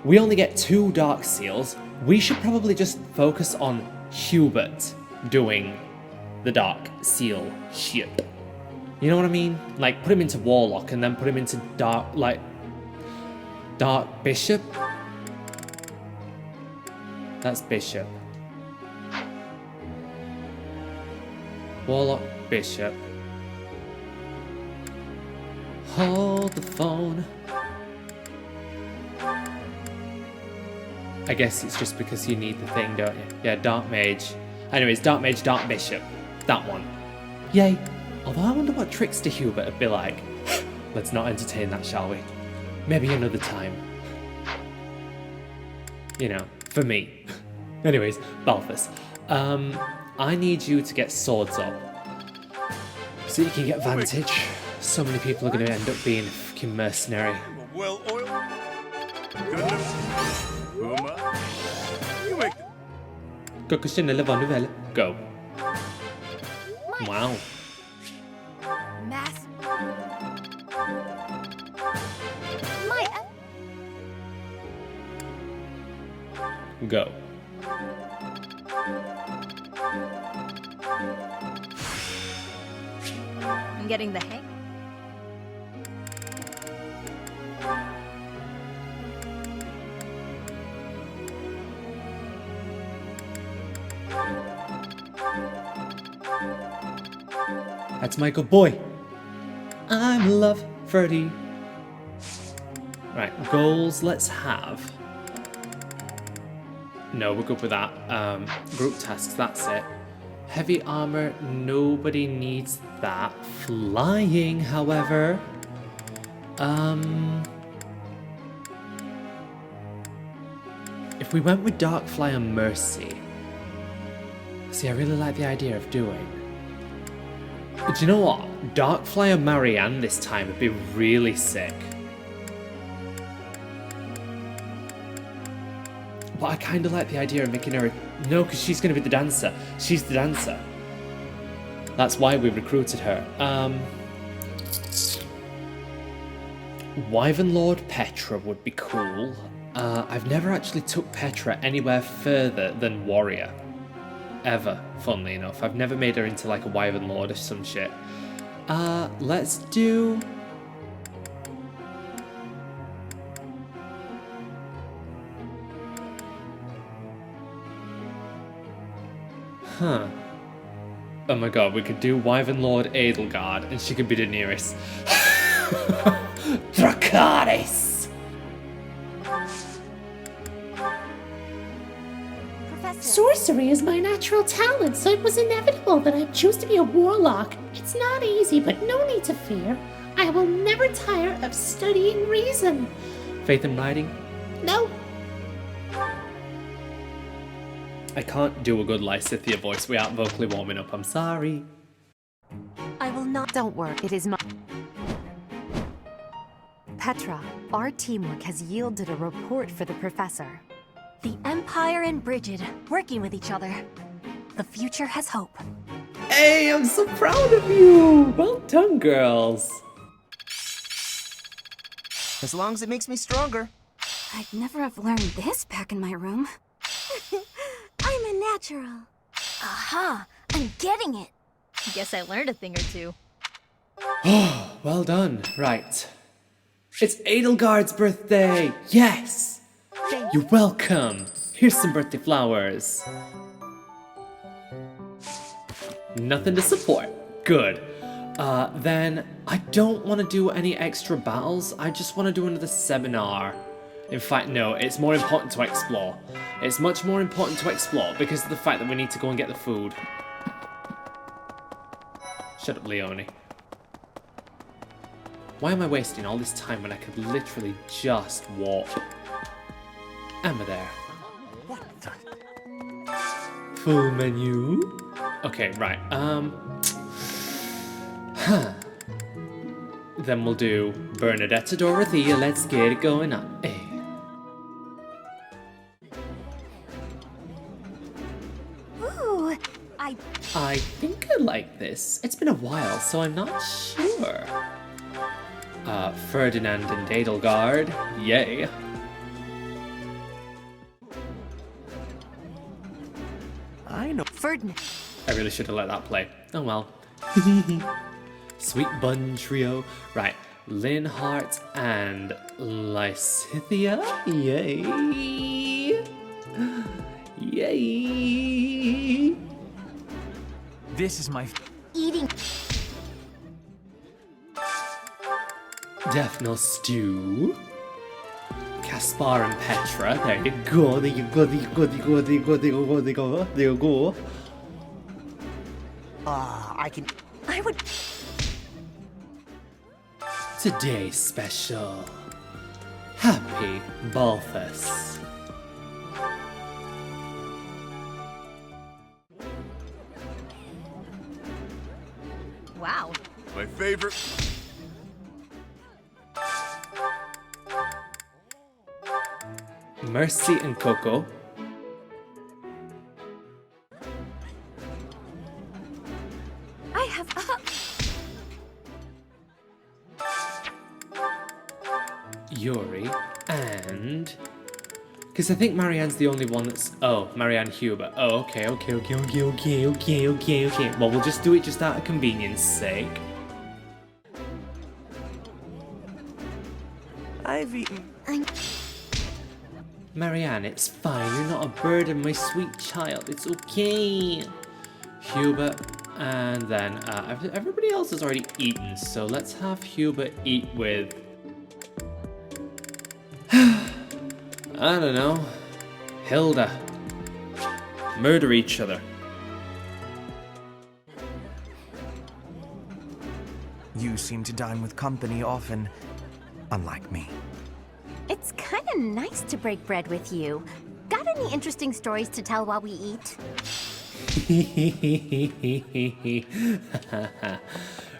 We only get 2 Dark Seals. We should probably just focus on Hubert doing the Dark Seal shit. You know what I mean? Like, put him into Warlock and then put him into Dark Bishop? That's Bishop. Warlock, Bishop. Hold the phone. I guess it's just because you need the thing, don't you? Yeah, Dark Mage. Anyways, Dark Mage, Dark Bishop. That one. Yay. Although I wonder what Trickster Hubert would be like. Let's not entertain that, shall we? Maybe another time. You know, for me. Anyways, Balthus. I need you to get swords up. So you can get vantage. So many people are going to end up being a fucking mercenary. Well oiled. Goodness. You make Coco Chanel Von Hresvelg. Go. Wow. Mass. Go. I'm getting the hang. That's my good boy. I'm love 30. Right, goals, let's have. No, we're good with that. Group tasks, that's it. Heavy armor, nobody needs that. Flying, however. If we went with Darkfly and Mercy. See, I really like the idea of doing. But do you know what? Darkfly and Marianne this time would be really sick. But I kind of like the idea of making her... No, because she's going to be the dancer. She's the dancer. That's why we recruited her. Wyvern Lord Petra would be cool. I've never actually took Petra anywhere further than Warrior. Ever, funnily enough. I've never made her into like a Wyvern Lord or some shit. Let's do... Huh. Oh my god, we could do Wyvern Lord Edelgard and she could be Daenerys. Dracarys! Sorcery is my natural talent, so it was inevitable that I'd choose to be a warlock. It's not easy, but no need to fear. I will never tire of studying reason. Faith in writing? No. I can't do a good Lysithea voice without vocally warming up, I'm sorry. I will not. Don't worry, it is my... Petra, our teamwork has yielded a report for the professor. The Empire and Brigid, working with each other. The future has hope. Hey, I'm so proud of you! Well done, girls. As long as it makes me stronger. I'd never have learned this back in my room. I'm a natural. Aha! I'm getting it! Guess I learned a thing or two. Oh, well done. Right. It's Edelgard's birthday! Yes! You're welcome. Here's some birthday flowers. Nothing to support. Good. Then I don't want to do any extra battles. I just want to do another seminar. In fact, no, it's more important to explore. It's much more important to explore because of the fact that we need to go and get the food. Shut up, Leone. Why am I wasting all this time when I could literally just walk? Am I there? What the? Full menu? Okay, right, Then we'll do Bernadette Dorothea, let's get it going on. Hey. Ooh, I think I like this. It's been a while, so I'm not sure. Ferdinand and Edelgard, yay. I know. Ferdinand. I really should have let that play. Oh well. Sweet Bun Trio. Right, Linhart and Lysithea. Yay. Yay. This is my... Eating. Daphne Stew. Caspar and Petra. There you go. There you go. There you go. There you go. There you go. There you go. There you go. There you go. I can... I would... Today's special. Happy Balthus. Wow. My favorite. Mercy and Coco. Yuri, and... Because I think Marianne's the only one that's... Oh, Marianne Hubert. Oh, okay. Well, we'll just do it just out of convenience sake. I've eaten. Marianne, it's fine. You're not a burden, my sweet child. It's okay. Hubert, and then everybody else has already eaten, so let's have Hubert eat with... I don't know. Hilda. Murder each other. You seem to dine with company often, unlike me. It's kind of nice to break bread with you. Got any interesting stories to tell while we eat?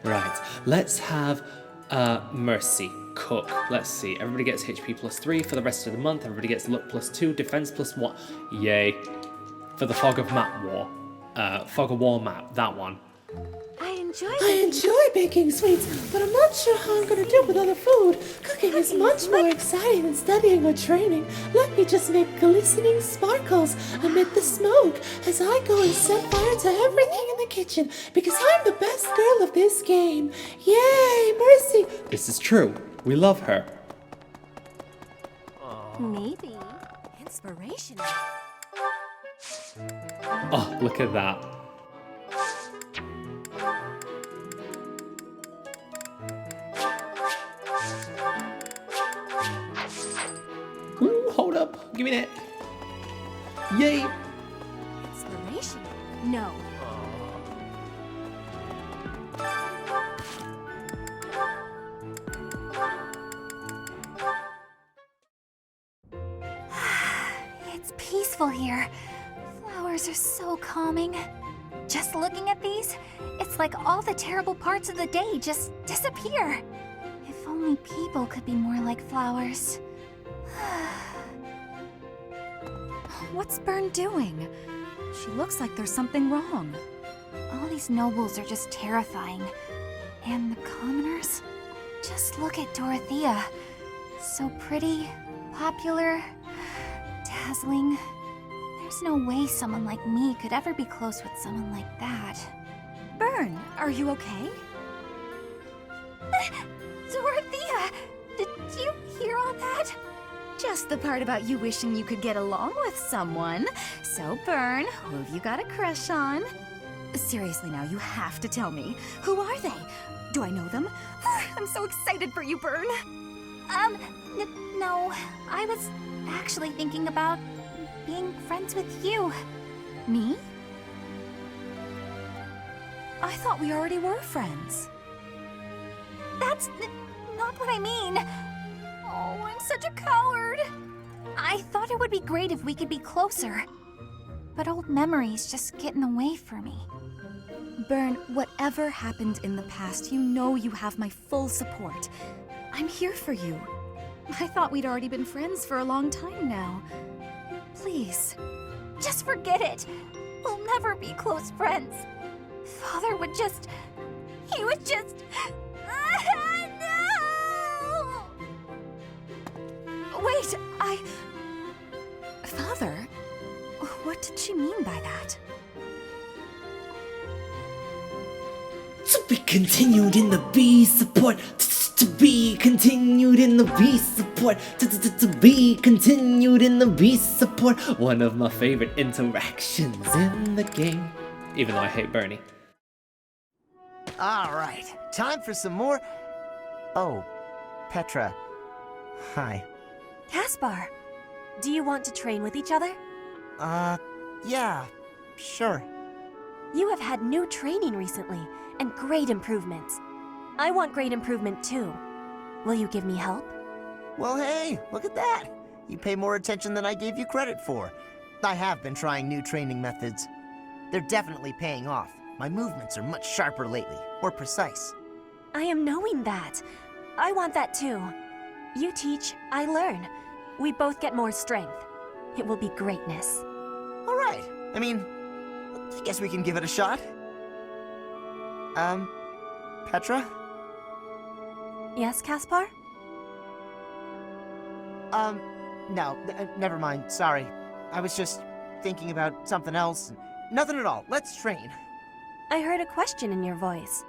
Right, let's have Mercy cook. Let's see, everybody gets HP +3 for the rest of the month. Everybody gets luck +2, defense +1. Yay. For the Fog of War map, that one. I enjoy baking sweets, but I'm not sure how I'm gonna do with other food. Cooking is much more exciting than studying or training. Let me just make glistening sparkles amid the smoke as I go and set fire to everything in the kitchen, because I'm the best girl of this game. Yay, Mercy! This is true. We love her. Maybe. Inspiration. Oh, look at that. Ooh, hold up. Give me that. Yay. Inspiration? No. It's peaceful here. Flowers are so calming. Just looking at these, it's like all the terrible parts of the day just disappear. If only people could be more like flowers. What's Byrne doing? She looks like there's something wrong. All these nobles are just terrifying. And the commoners? Just look at Dorothea. So pretty, popular, dazzling. There's no way someone like me could ever be close with someone like that. Byrne, are you okay? Dorothea! Did you hear all that? Just the part about you wishing you could get along with someone. So, Byrne, who have you got a crush on? Seriously now, you have to tell me. Who are they? Do I know them? I'm so excited for you, Byrne. No. I was actually thinking about being friends with you. Me? I thought we already were friends. That's not what I mean. Oh, I'm such a coward. I thought it would be great if we could be closer. But old memories just get in the way for me. Byrne, whatever happened in the past, you know you have my full support. I'm here for you. I thought we'd already been friends for a long time now. Please. Just forget it. We'll never be close friends. Father would just... He would just... No! Wait, Father? What did she mean by that? To be continued in the B support. To be continued in the B support. To be continued in the B support. One of my favorite interactions in the game. Even though I hate Bernie. All right, time for some more. Oh, Petra. Hi. Caspar, do you want to train with each other? Yeah, sure. You have had new training recently, and great improvements. I want great improvement too. Will you give me help? Well, hey, look at that. You pay more attention than I gave you credit for. I have been trying new training methods. They're definitely paying off. My movements are much sharper lately, more precise. I am knowing that. I want that too. You teach, I learn. We both get more strength. It will be greatness. All right. I mean, I guess we can give it a shot. Petra? Yes, Caspar? No, never mind, sorry. I was just thinking about something else. Nothing at all, let's train. I heard a question in your voice.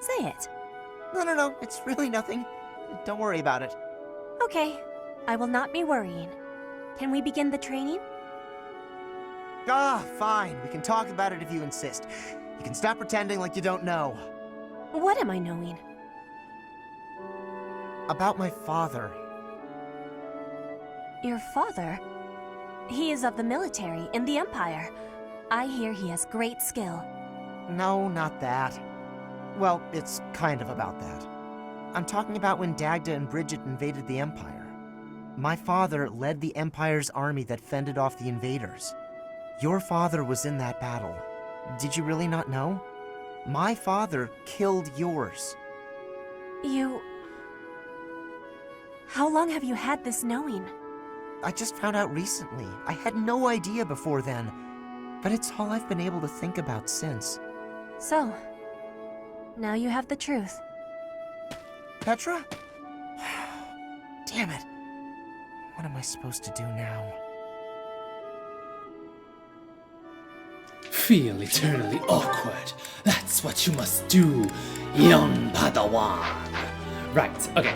Say it. No, it's really nothing. Don't worry about it. Okay, I will not be worrying. Can we begin the training? Ah, fine. We can talk about it if you insist. You can stop pretending like you don't know. What am I knowing? About my father. Your father? He is of the military in the Empire. I hear he has great skill. No, not that. Well, it's kind of about that. I'm talking about when Dagda and Bridget invaded the Empire. My father led the Empire's army that fended off the invaders. Your father was in that battle. Did you really not know? My father killed yours. You... How long have you had this knowing? I just found out recently. I had no idea before then. But it's all I've been able to think about since. So, now you have the truth. Petra? Damn it. What am I supposed to do now? Feel eternally awkward. That's what you must do, young Padawan. Right, okay.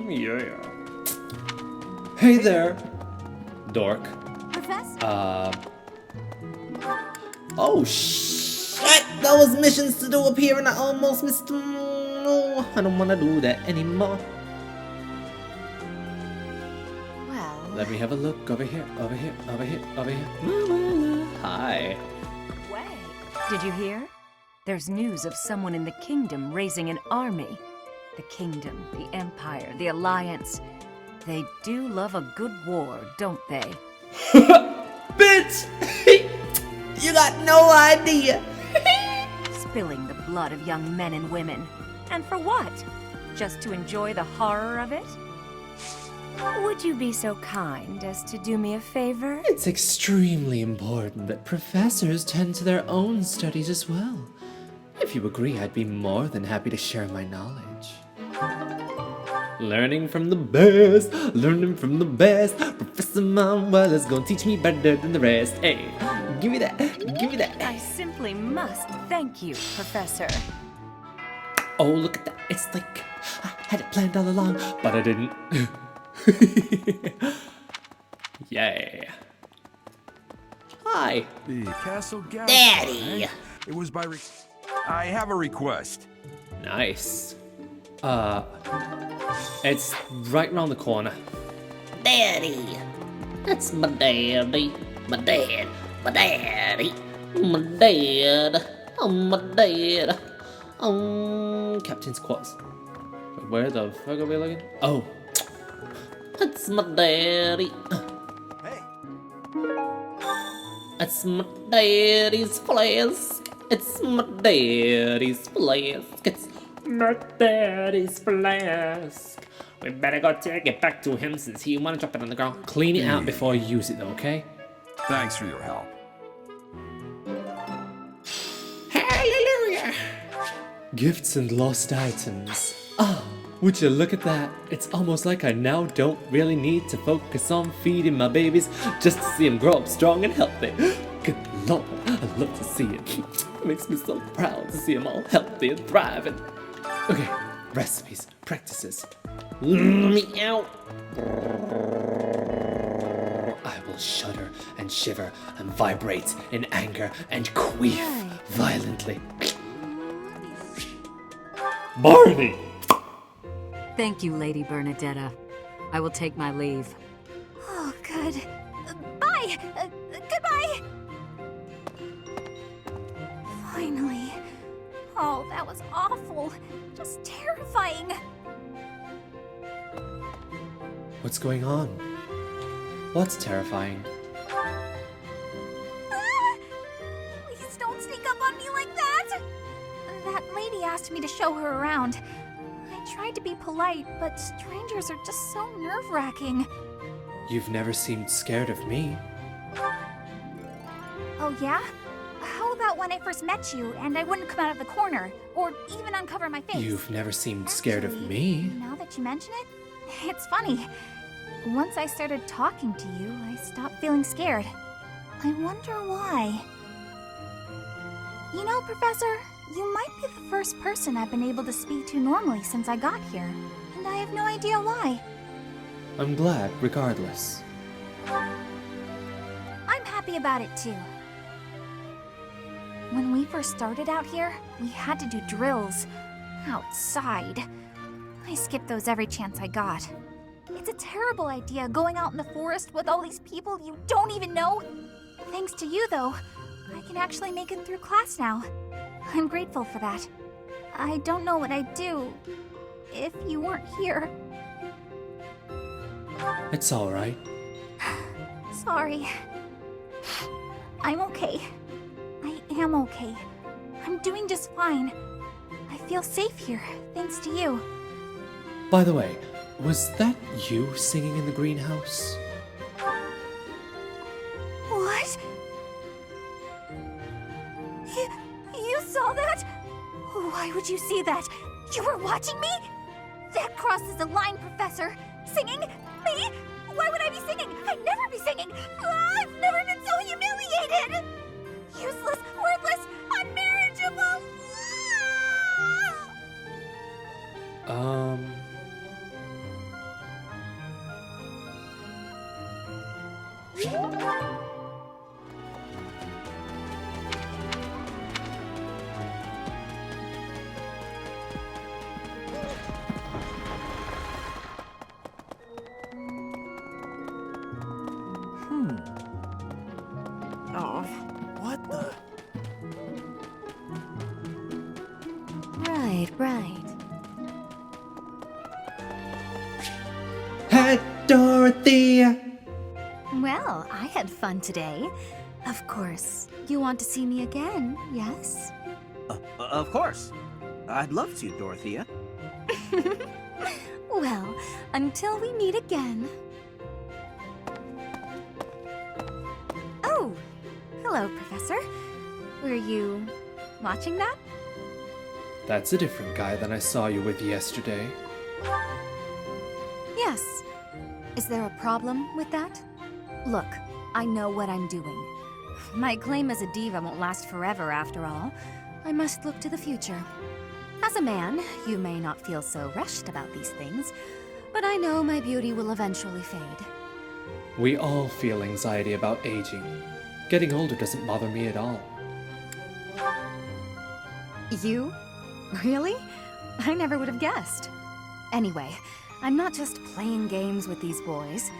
Yeah. Hey there, dork. Professor? Oh, shit! That was missions to do up here and I almost missed them. No, I don't want to do that anymore. Well... Let me have a look. Over here, over here, over here, over here. Hi. Wait, did you hear? There's news of someone in the kingdom raising an army. The kingdom, the empire, the alliance. They do love a good war, don't they? Bitch! You got no idea. Spilling the blood of young men and women. And for what? Just to enjoy the horror of it? Would you be so kind as to do me a favor? It's extremely important that professors tend to their own studies as well. If you agree, I'd be more than happy to share my knowledge. Learning from the best, learning from the best. Professor Manuel is gonna teach me better than the rest. Hey, give me that, give me that. I simply must thank you, Professor. Oh, look at that. It's like I had it planned all along, but I didn't. Yay. Hi. The Castle Gaspar. Daddy. It was by I have a request. Nice. It's right around the corner. Daddy. That's my daddy. My dad. My daddy. My dad. Oh, my dad. Captain's quarters. Where the fuck are we looking? Oh. That's my daddy. Hey. It's my daddy's flask. It's my daddy's flask. It's my daddy's flask. We better go take it back to him since he wanna drop it on the ground. Clean it out before you use it though, okay? Thanks for your help. Hallelujah! Gifts and lost items. Ah, would you look at that? It's almost like I now don't really need to focus on feeding my babies just to see them grow up strong and healthy. Good Lord, I love to see it. It makes me so proud to see them all healthy and thriving. Okay, recipes, practices. meow. I will shudder and shiver and vibrate in anger and queef violently. Barney! Thank you, Lady Bernadetta. I will take my leave. Oh, good. Bye! Goodbye! Finally. Oh, that was awful. Just terrifying. What's going on? What's terrifying? Please don't sneak up on me like that! That lady asked me to show her around. I tried to be polite, but strangers are just so nerve-wracking. You've never seemed scared of me. Oh yeah? How about when I first met you, and I wouldn't come out of the corner, or even uncover my face. You've never seemed scared of me. Now that you mention it, it's funny. Once I started talking to you, I stopped feeling scared. I wonder why. You know, Professor, you might be the first person I've been able to speak to normally since I got here, and I have no idea why. I'm glad, regardless. I'm happy about it too. When we first started out here, we had to do drills. Outside. I skipped those every chance I got. It's a terrible idea going out in the forest with all these people you don't even know. Thanks to you, though, I can actually make it through class now. I'm grateful for that. I don't know what I'd do if you weren't here. It's alright. Sorry. I'm okay. I am okay. I'm doing just fine. I feel safe here, thanks to you. By the way, was that you singing in the greenhouse? What? You saw that? Why would you see that? You were watching me? That crosses the line, Professor. Singing? Me? Why would I be singing? I'd never be singing. I've never been so humiliated. Useless, worthless, unmarriageable. Oh, what the? Right. Hey, Dorothea! Well, I had fun today. Of course, you want to see me again, yes? Of course. I'd love to, Dorothea. Well, until we meet again. Oh, hello, Professor. Were you watching that? That's a different guy than I saw you with yesterday. Yes. Is there a problem with that? Look, I know what I'm doing. My claim as a diva won't last forever, after all. I must look to the future. As a man, you may not feel so rushed about these things, but I know my beauty will eventually fade. We all feel anxiety about aging. Getting older doesn't bother me at all. You? Really? I never would have guessed. Anyway, I'm not just playing games with these boys.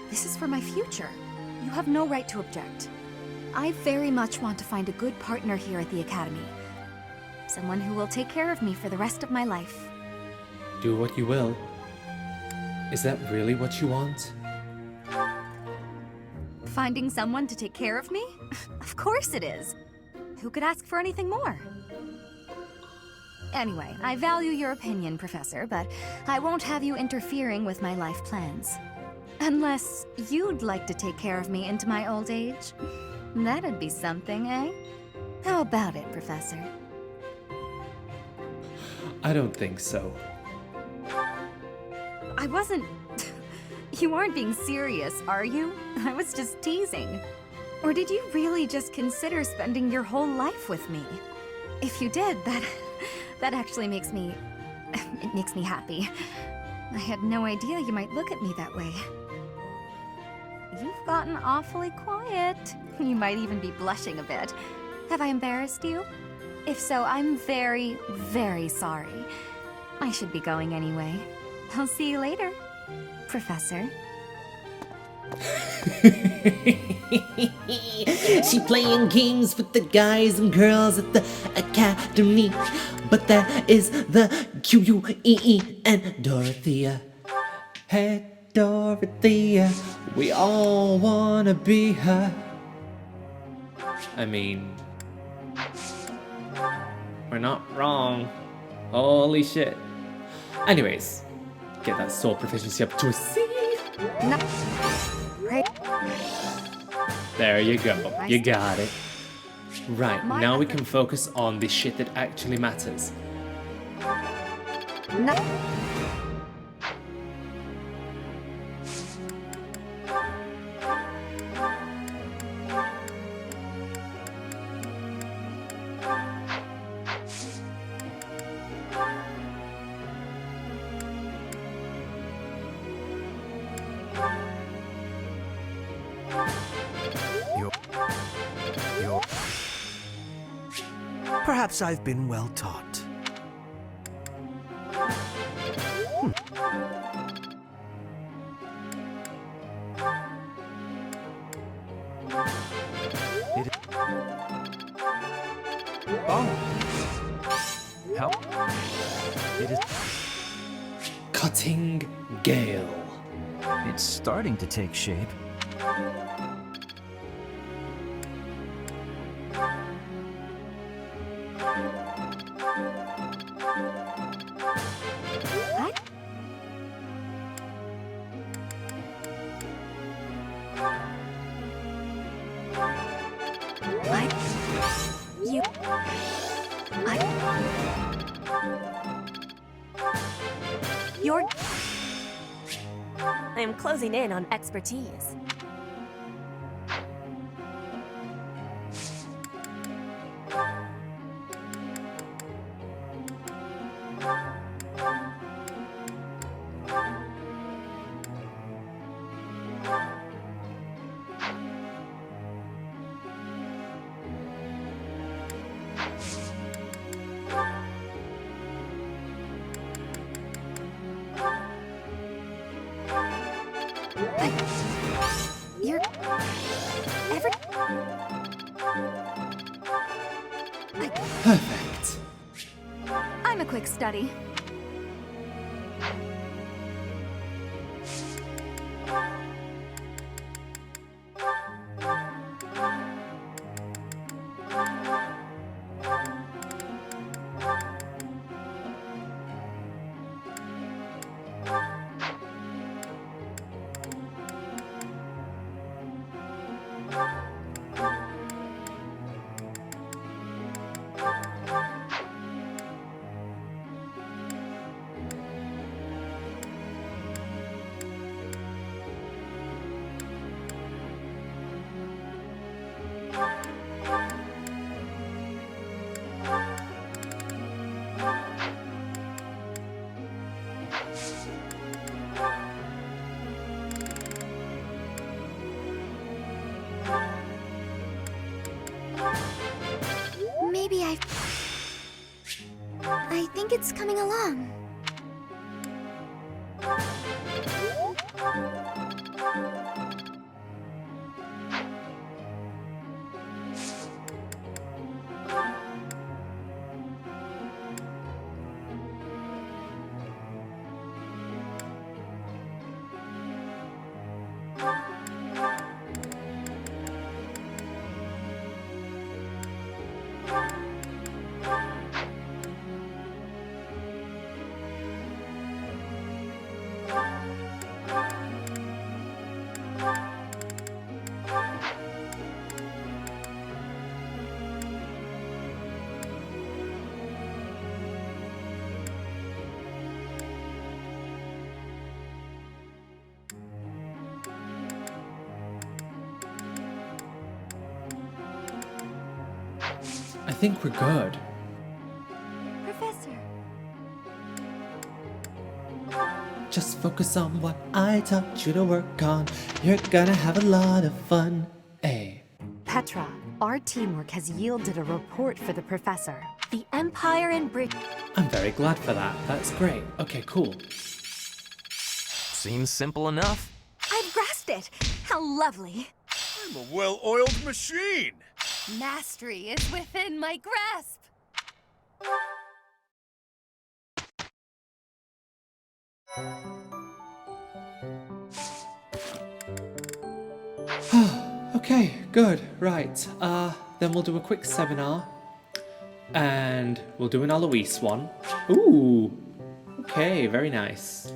This is for my future. You have no right to object. I very much want to find a good partner here at the Academy. Someone who will take care of me for the rest of my life. Do what you will. Is that really what you want? Finding someone to take care of me? Of course it is. Who could ask for anything more? Anyway, I value your opinion, Professor, but I won't have you interfering with my life plans. Unless you'd like to take care of me into my old age. That'd be something, eh? How about it, Professor? I don't think so. I wasn't... You aren't being serious, are you? I was just teasing. Or did you really just consider spending your whole life with me? If you did, that actually makes me... It makes me happy. I had no idea you might look at me that way. You've gotten awfully quiet. You might even be blushing a bit. Have I embarrassed you? If so, I'm very, very sorry. I should be going anyway. I'll see you later, Professor. She playing games with the guys and girls at the academy, but that is the Queen Dorothea. Hey Dorothea, we all wanna be her. I mean, we're not wrong. Holy shit. Anyways, get that soul proficiency up to a C. No. Right. There you go. You got it. Right, now we can focus on the shit that actually matters. No. Perhaps I've been well taught. How? It is Cutting Gale. It's starting to take shape. I am closing in on expertise. You're... Every... Perfect. I'm a quick study. Maybe I think it's coming along. I think we're good. Professor. Just focus on what I taught you to work on. You're gonna have a lot of fun. Hey. Petra, our teamwork has yielded a report for the professor. The Empire in Britain. I'm very glad for that. That's great. Okay, cool. Seems simple enough. I've grasped it. How lovely. I'm a well-oiled machine. Mastery is within my grasp. Okay, good. Right. Then we'll do a quick seminar. And we'll do an Eloise one. Ooh. Okay, very nice.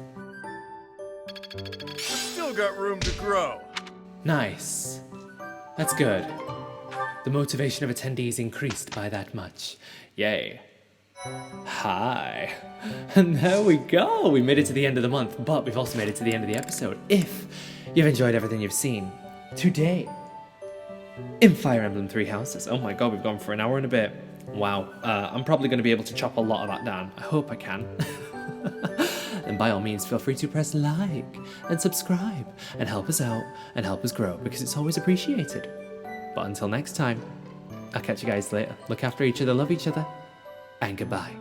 I've still got room to grow. Nice. That's good. The motivation of attendees increased by that much. Yay. Hi. And there we go. We made it to the end of the month, but we've also made it to the end of the episode. If you've enjoyed everything you've seen today in Fire Emblem Three Houses. Oh my god, we've gone for an hour and a bit. Wow. I'm probably going to be able to chop a lot of that down. I hope I can. And by all means, feel free to press like and subscribe and help us out and help us grow, because it's always appreciated. But until next time, I'll catch you guys later. Look after each other, love each other, and goodbye.